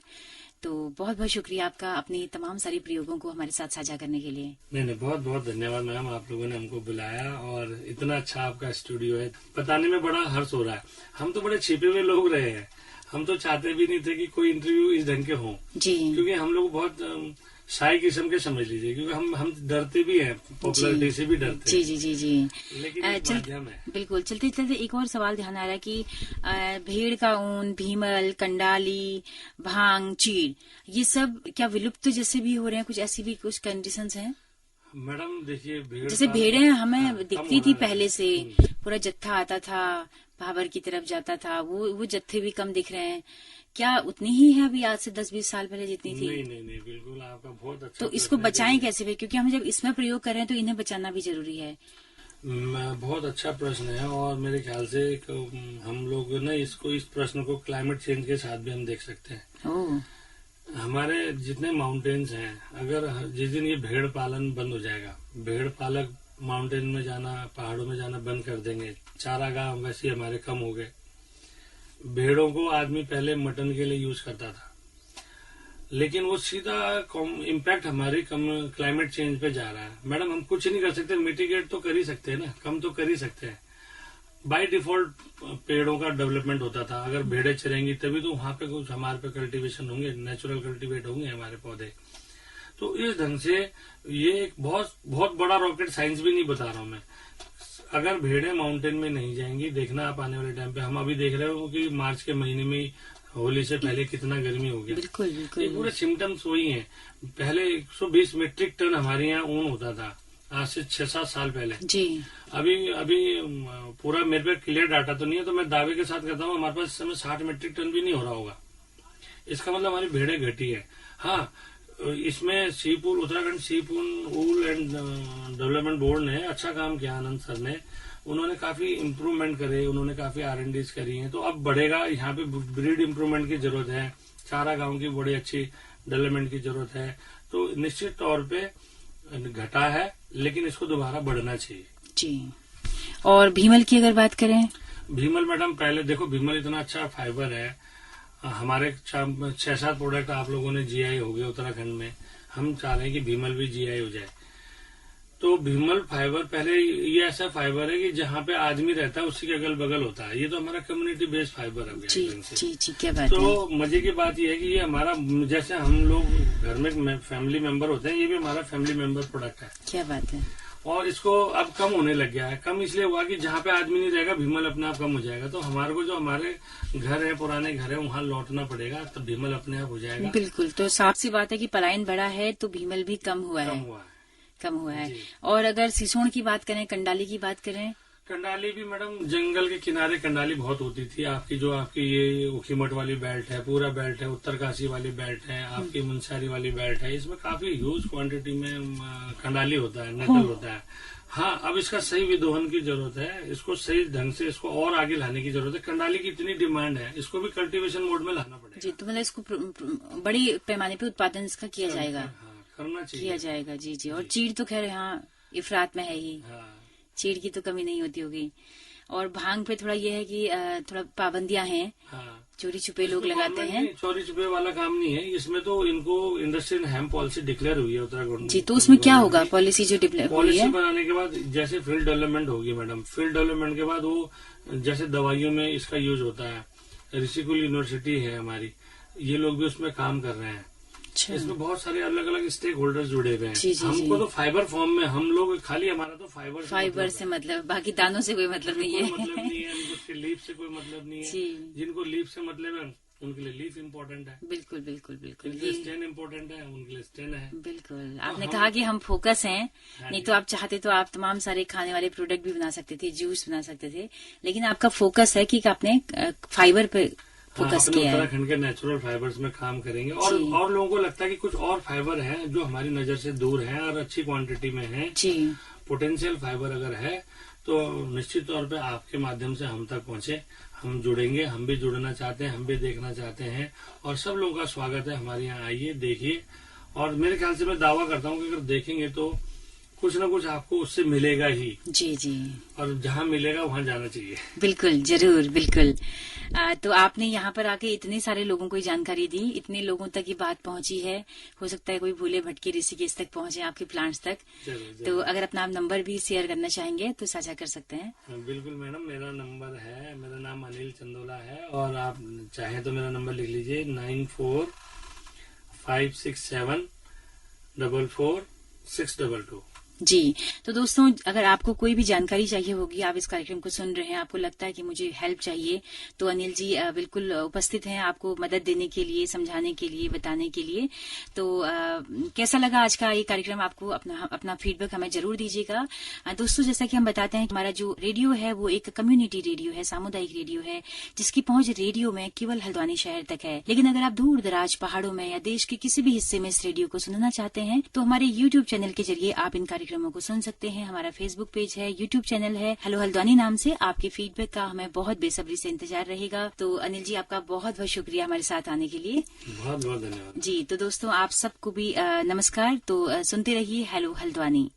तो बहुत बहुत शुक्रिया आपका अपनी तमाम सारी प्रयोगों को हमारे साथ साझा करने के लिए। नहीं, बहुत बहुत धन्यवाद मैम, आप लोगों ने हमको बुलाया और इतना अच्छा आपका स्टूडियो है, बताने में बड़ा हर्ष हो रहा है। हम तो बड़े छिपे हुए लोग रहे हैं, हम तो चाहते भी नहीं थे कि कोई इंटरव्यू इस ढंग के हो जी, क्योंकि हम लोग बहुत शाही किस्म के समझ लीजिए, क्योंकि हम डरते भी हैं, पॉपुलरिटी से भी डरते हैं। जी। लेकिन माध्यम है। बिल्कुल। चलते चलते एक और सवाल ध्यान आ रहा है कि भेड़ का ऊन, भीमल, कंडाली, भांग, चीड़, ये सब क्या विलुप्त जैसे भी हो रहे हैं? कुछ ऐसी भी कुछ कंडीशंस हैं? मैडम देखिए, जैसे भेड़ें हमें दिखती थी पहले से, पूरा जत्था आता था, भाबर की तरफ जाता था, वो जत्थे भी कम दिख रहे हैं। क्या उतनी ही है अभी आज से 10-20 साल पहले जितनी थी? नहीं, बिल्कुल आपका बहुत अच्छा। तो इसको बचाएं कैसे भाई? क्योंकि हम जब इसमें प्रयोग कर रहे हैं तो इन्हें बचाना भी जरूरी है। बहुत अच्छा प्रश्न है, और मेरे ख्याल से हम लोग ना इस प्रश्न को क्लाइमेट चेंज के साथ भी हम देख सकते हैं। हमारे जितने माउंटेन्स हैं, अगर जिस दिन ये भेड़ पालन बंद हो जाएगा, भेड़ पालक माउंटेन में जाना, पहाड़ों में जाना बंद कर देंगे, चारागाह वैसे हमारे कम हो गए। भेड़ों को आदमी पहले मटन के लिए यूज करता था, लेकिन वो सीधा इम्पैक्ट हमारी क्लाइमेट चेंज पे जा रहा है। मैडम हम कुछ नहीं कर सकते, मिटिगेट तो कर ही सकते हैं ना, कम तो कर ही सकते हैं। बाय डिफॉल्ट पेड़ों का डेवलपमेंट होता था, अगर भेड़ें चरेंगी तभी तो वहां पे कुछ हमारे पे कल्टीवेशन होंगे, नेचुरल कल्टीवेट होंगे हमारे पौधे। तो इस ढंग से ये एक बहुत बड़ा रॉकेट साइंस भी नहीं बता रहा हूं मैं। अगर भेड़ें माउंटेन में नहीं जाएंगी, देखना आप आने वाले टाइम पे, हम अभी देख रहे हो कि मार्च के महीने में होली से पहले कितना गर्मी हो गया। बिल्कुल। ये पूरे सिम्टम्स वही हैं। पहले 120 मीट्रिक टन हमारे यहाँ ऊन होता था, आज से 6-7 साल पहले जी। अभी पूरा मेरे पे क्लियर डाटा तो नहीं है, तो मैं दावे के साथ कहता हूँ हमारे पास इस समय 60 मीट्रिक टन भी नहीं हो रहा होगा। इसका मतलब हमारी भेड़ें घटी है। हाँ, इसमें उत्तराखंड सीपून ऊल एंड डेवलपमेंट बोर्ड ने अच्छा काम किया, आनंद सर ने, उन्होंने काफी इम्प्रूवमेंट करे, उन्होंने काफी R&Ds करी हैं, तो अब बढ़ेगा। यहाँ पे ब्रीड इम्प्रूवमेंट की जरूरत है, चारा गांव की बड़ी अच्छी डेवलपमेंट की जरूरत है। तो निश्चित तौर पे घटा है, लेकिन इसको दोबारा बढ़ना चाहिए जी। और भीमल की अगर बात करें, भीमल मैडम पहले देखो, भीमल इतना अच्छा फाइबर है, हमारे 6-7 प्रोडक्ट आप लोगों ने GI हो गए उत्तराखंड में, हम चाह रहे हैं कि भीमल भी GI हो जाए। तो भीमल फाइबर पहले ये ऐसा फाइबर है कि जहाँ पे आदमी रहता है उसी के अगल बगल होता है, ये तो हमारा कम्युनिटी बेस्ड फाइबर है जी, क्या बात तो है। मजे की बात ये है कि ये हमारा, जैसे हम लोग घर में फैमिली मेंबर होते हैं, ये भी हमारा फैमिली मेंबर प्रोडक्ट है। क्या बात है। और इसको अब कम होने लग गया है। कम इसलिए हुआ कि जहाँ पे आदमी नहीं रहेगा भीमल अपने आप कम हो जाएगा, तो हमारे को जो हमारे घर है, पुराने घर है, वहाँ लौटना पड़ेगा, तो भीमल अपने आप हो जाएगा। बिल्कुल। तो साफ सी बात है कि पलायन बढ़ा है तो भीमल भी कम हुआ है। और अगर सिसोन की बात करें, कंडाली की बात करें, कंडाली भी मैडम जंगल के किनारे कंडाली बहुत होती थी। आपकी ये ऊखीमठ वाली बेल्ट है, पूरा बेल्ट है, उत्तरकाशी वाली बेल्ट है, आपकी मुंसारी वाली बेल्ट है, इसमें काफी ह्यूज क्वांटिटी में कंडाली होता है, नेटल होता है। हाँ, अब इसका सही विदोहन की जरूरत है, इसको सही ढंग से इसको और आगे लाने की जरूरत है। कंडाली की इतनी डिमांड है, इसको भी कल्टीवेशन मोड में लाना पड़ेगा जी। तो मतलब इसको बड़ी पैमाने पे उत्पादन इसका किया जाएगा, करना चाहिए, किया जाएगा जी। और चीड़ तो खैर यहाँ इफरात में है ही, चीड़ की तो कमी नहीं होती होगी। और भांग पे थोड़ा ये है कि थोड़ा पाबंदियां हैं, चोरी छुपे लोग लगाते हैं। चोरी छुपे वाला काम नहीं है इसमें, तो इनको इंडस्ट्रियल हेम्प पॉलिसी डिक्लेयर हुई है उत्तराखंड जी। तो उसमें क्या होगा पॉलिसी जो डिक्लेयर हुई है? पॉलिसी बनाने के बाद जैसे फील्ड डेवलपमेंट होगी मैडम, फील्ड डेवलपमेंट के बाद वो जैसे दवाइयों में इसका यूज होता है, ऋषिकुल यूनिवर्सिटी है हमारी, ये लोग भी उसमें काम कर रहे हैं। अच्छा। इसमें बहुत सारे अलग अलग स्टेक होल्डर्स जुड़े हुए हैं। जी, जी, हमको जी। तो फाइबर फॉर्म में, हम लोग खाली, हमारा तो फाइबर से मतलब बाकी दानों से कोई मतलब नहीं कोई है। मतलब नहीं है, हमको उसके लीफ से कोई मतलब नहीं है। जी, जिनको लीफ से मतलब है उनके लिए लीफ इम्पोर्टेंट है, बिल्कुल बिल्कुल बिल्कुल। जिनके लिए स्टेन इम्पोर्टेंट है उनके लिए स्टेन है। बिल्कुल तो आपने हम, कहा कि हम फोकस हैं, हाँ नहीं जी। तो आप चाहते तो आप तमाम सारे खाने वाले प्रोडक्ट भी बना सकते थे, जूस बना सकते थे, लेकिन आपका फोकस है कि आपने फाइबर पे हाँ, फोकस अपने किया है। उत्तराखंड के नेचुरल फाइबर्स में काम करेंगे। और जी। लोगों को लगता है कि कुछ और फाइबर है जो हमारी नजर से दूर है और अच्छी क्वांटिटी में है। जी, पोटेंशियल फाइबर अगर है तो निश्चित तौर पे आपके माध्यम से हम तक पहुंचे, हम जुड़ेंगे, हम भी जुड़ना चाहते हैं, हम भी देखना चाहते हैं। और सब लोगों का स्वागत है, हमारे यहाँ आइए, देखिए। और मेरे ख्याल से मैं दावा करता हूँ कि अगर देखेंगे तो कुछ ना कुछ आपको उससे मिलेगा ही, जी, जी, और जहाँ मिलेगा वहाँ जाना चाहिए। बिल्कुल, जरूर, बिल्कुल। तो आपने यहाँ पर आके इतने सारे लोगों को ये जानकारी दी, इतने लोगों तक ये बात पहुंची है। हो सकता है कोई भूले भटके ऋषिकेश तक पहुंचे, आपके प्लांट्स तक। जरूर, तो जरूर। अगर अपना आप नंबर भी शेयर करना चाहेंगे तो साझा कर सकते हैं। हाँ, बिल्कुल मैडम, मेरा नंबर है, मेरा नाम अनिल चंदोला है, और आप चाहें तो मेरा नंबर लिख लीजिए 9456744622। जी, तो दोस्तों अगर आपको कोई भी जानकारी चाहिए होगी, आप इस कार्यक्रम को सुन रहे हैं, आपको लगता है कि मुझे हेल्प चाहिए, तो अनिल जी बिल्कुल उपस्थित हैं आपको मदद देने के लिए, समझाने के लिए, बताने के लिए। तो कैसा लगा आज का ये कार्यक्रम, आपको अपना फीडबैक हमें जरूर दीजिएगा। दोस्तों जैसा कि हम बताते हैं, हमारा जो रेडियो है वो एक कम्युनिटी रेडियो है, सामुदायिक रेडियो है, जिसकी पहुंच रेडियो में केवल हल्द्वानी शहर तक है। लेकिन अगर आप दूर दराज पहाड़ों में या देश के किसी भी हिस्से में इस रेडियो को सुनना चाहते हैं तो हमारे यूट्यूब चैनल के जरिए आप इन कार्यक्रमों को सुन सकते हैं। हमारा फेसबुक पेज है, यूट्यूब चैनल है, हेलो हल्द्वानी नाम से। आपके फीडबैक का हमें बहुत बेसब्री से इंतजार रहेगा। तो अनिल जी आपका बहुत बहुत शुक्रिया हमारे साथ आने के लिए। बहुत बहुत धन्यवाद जी, तो दोस्तों आप सबको भी नमस्कार। तो सुनते रहिए हेलो हल्द्वानी।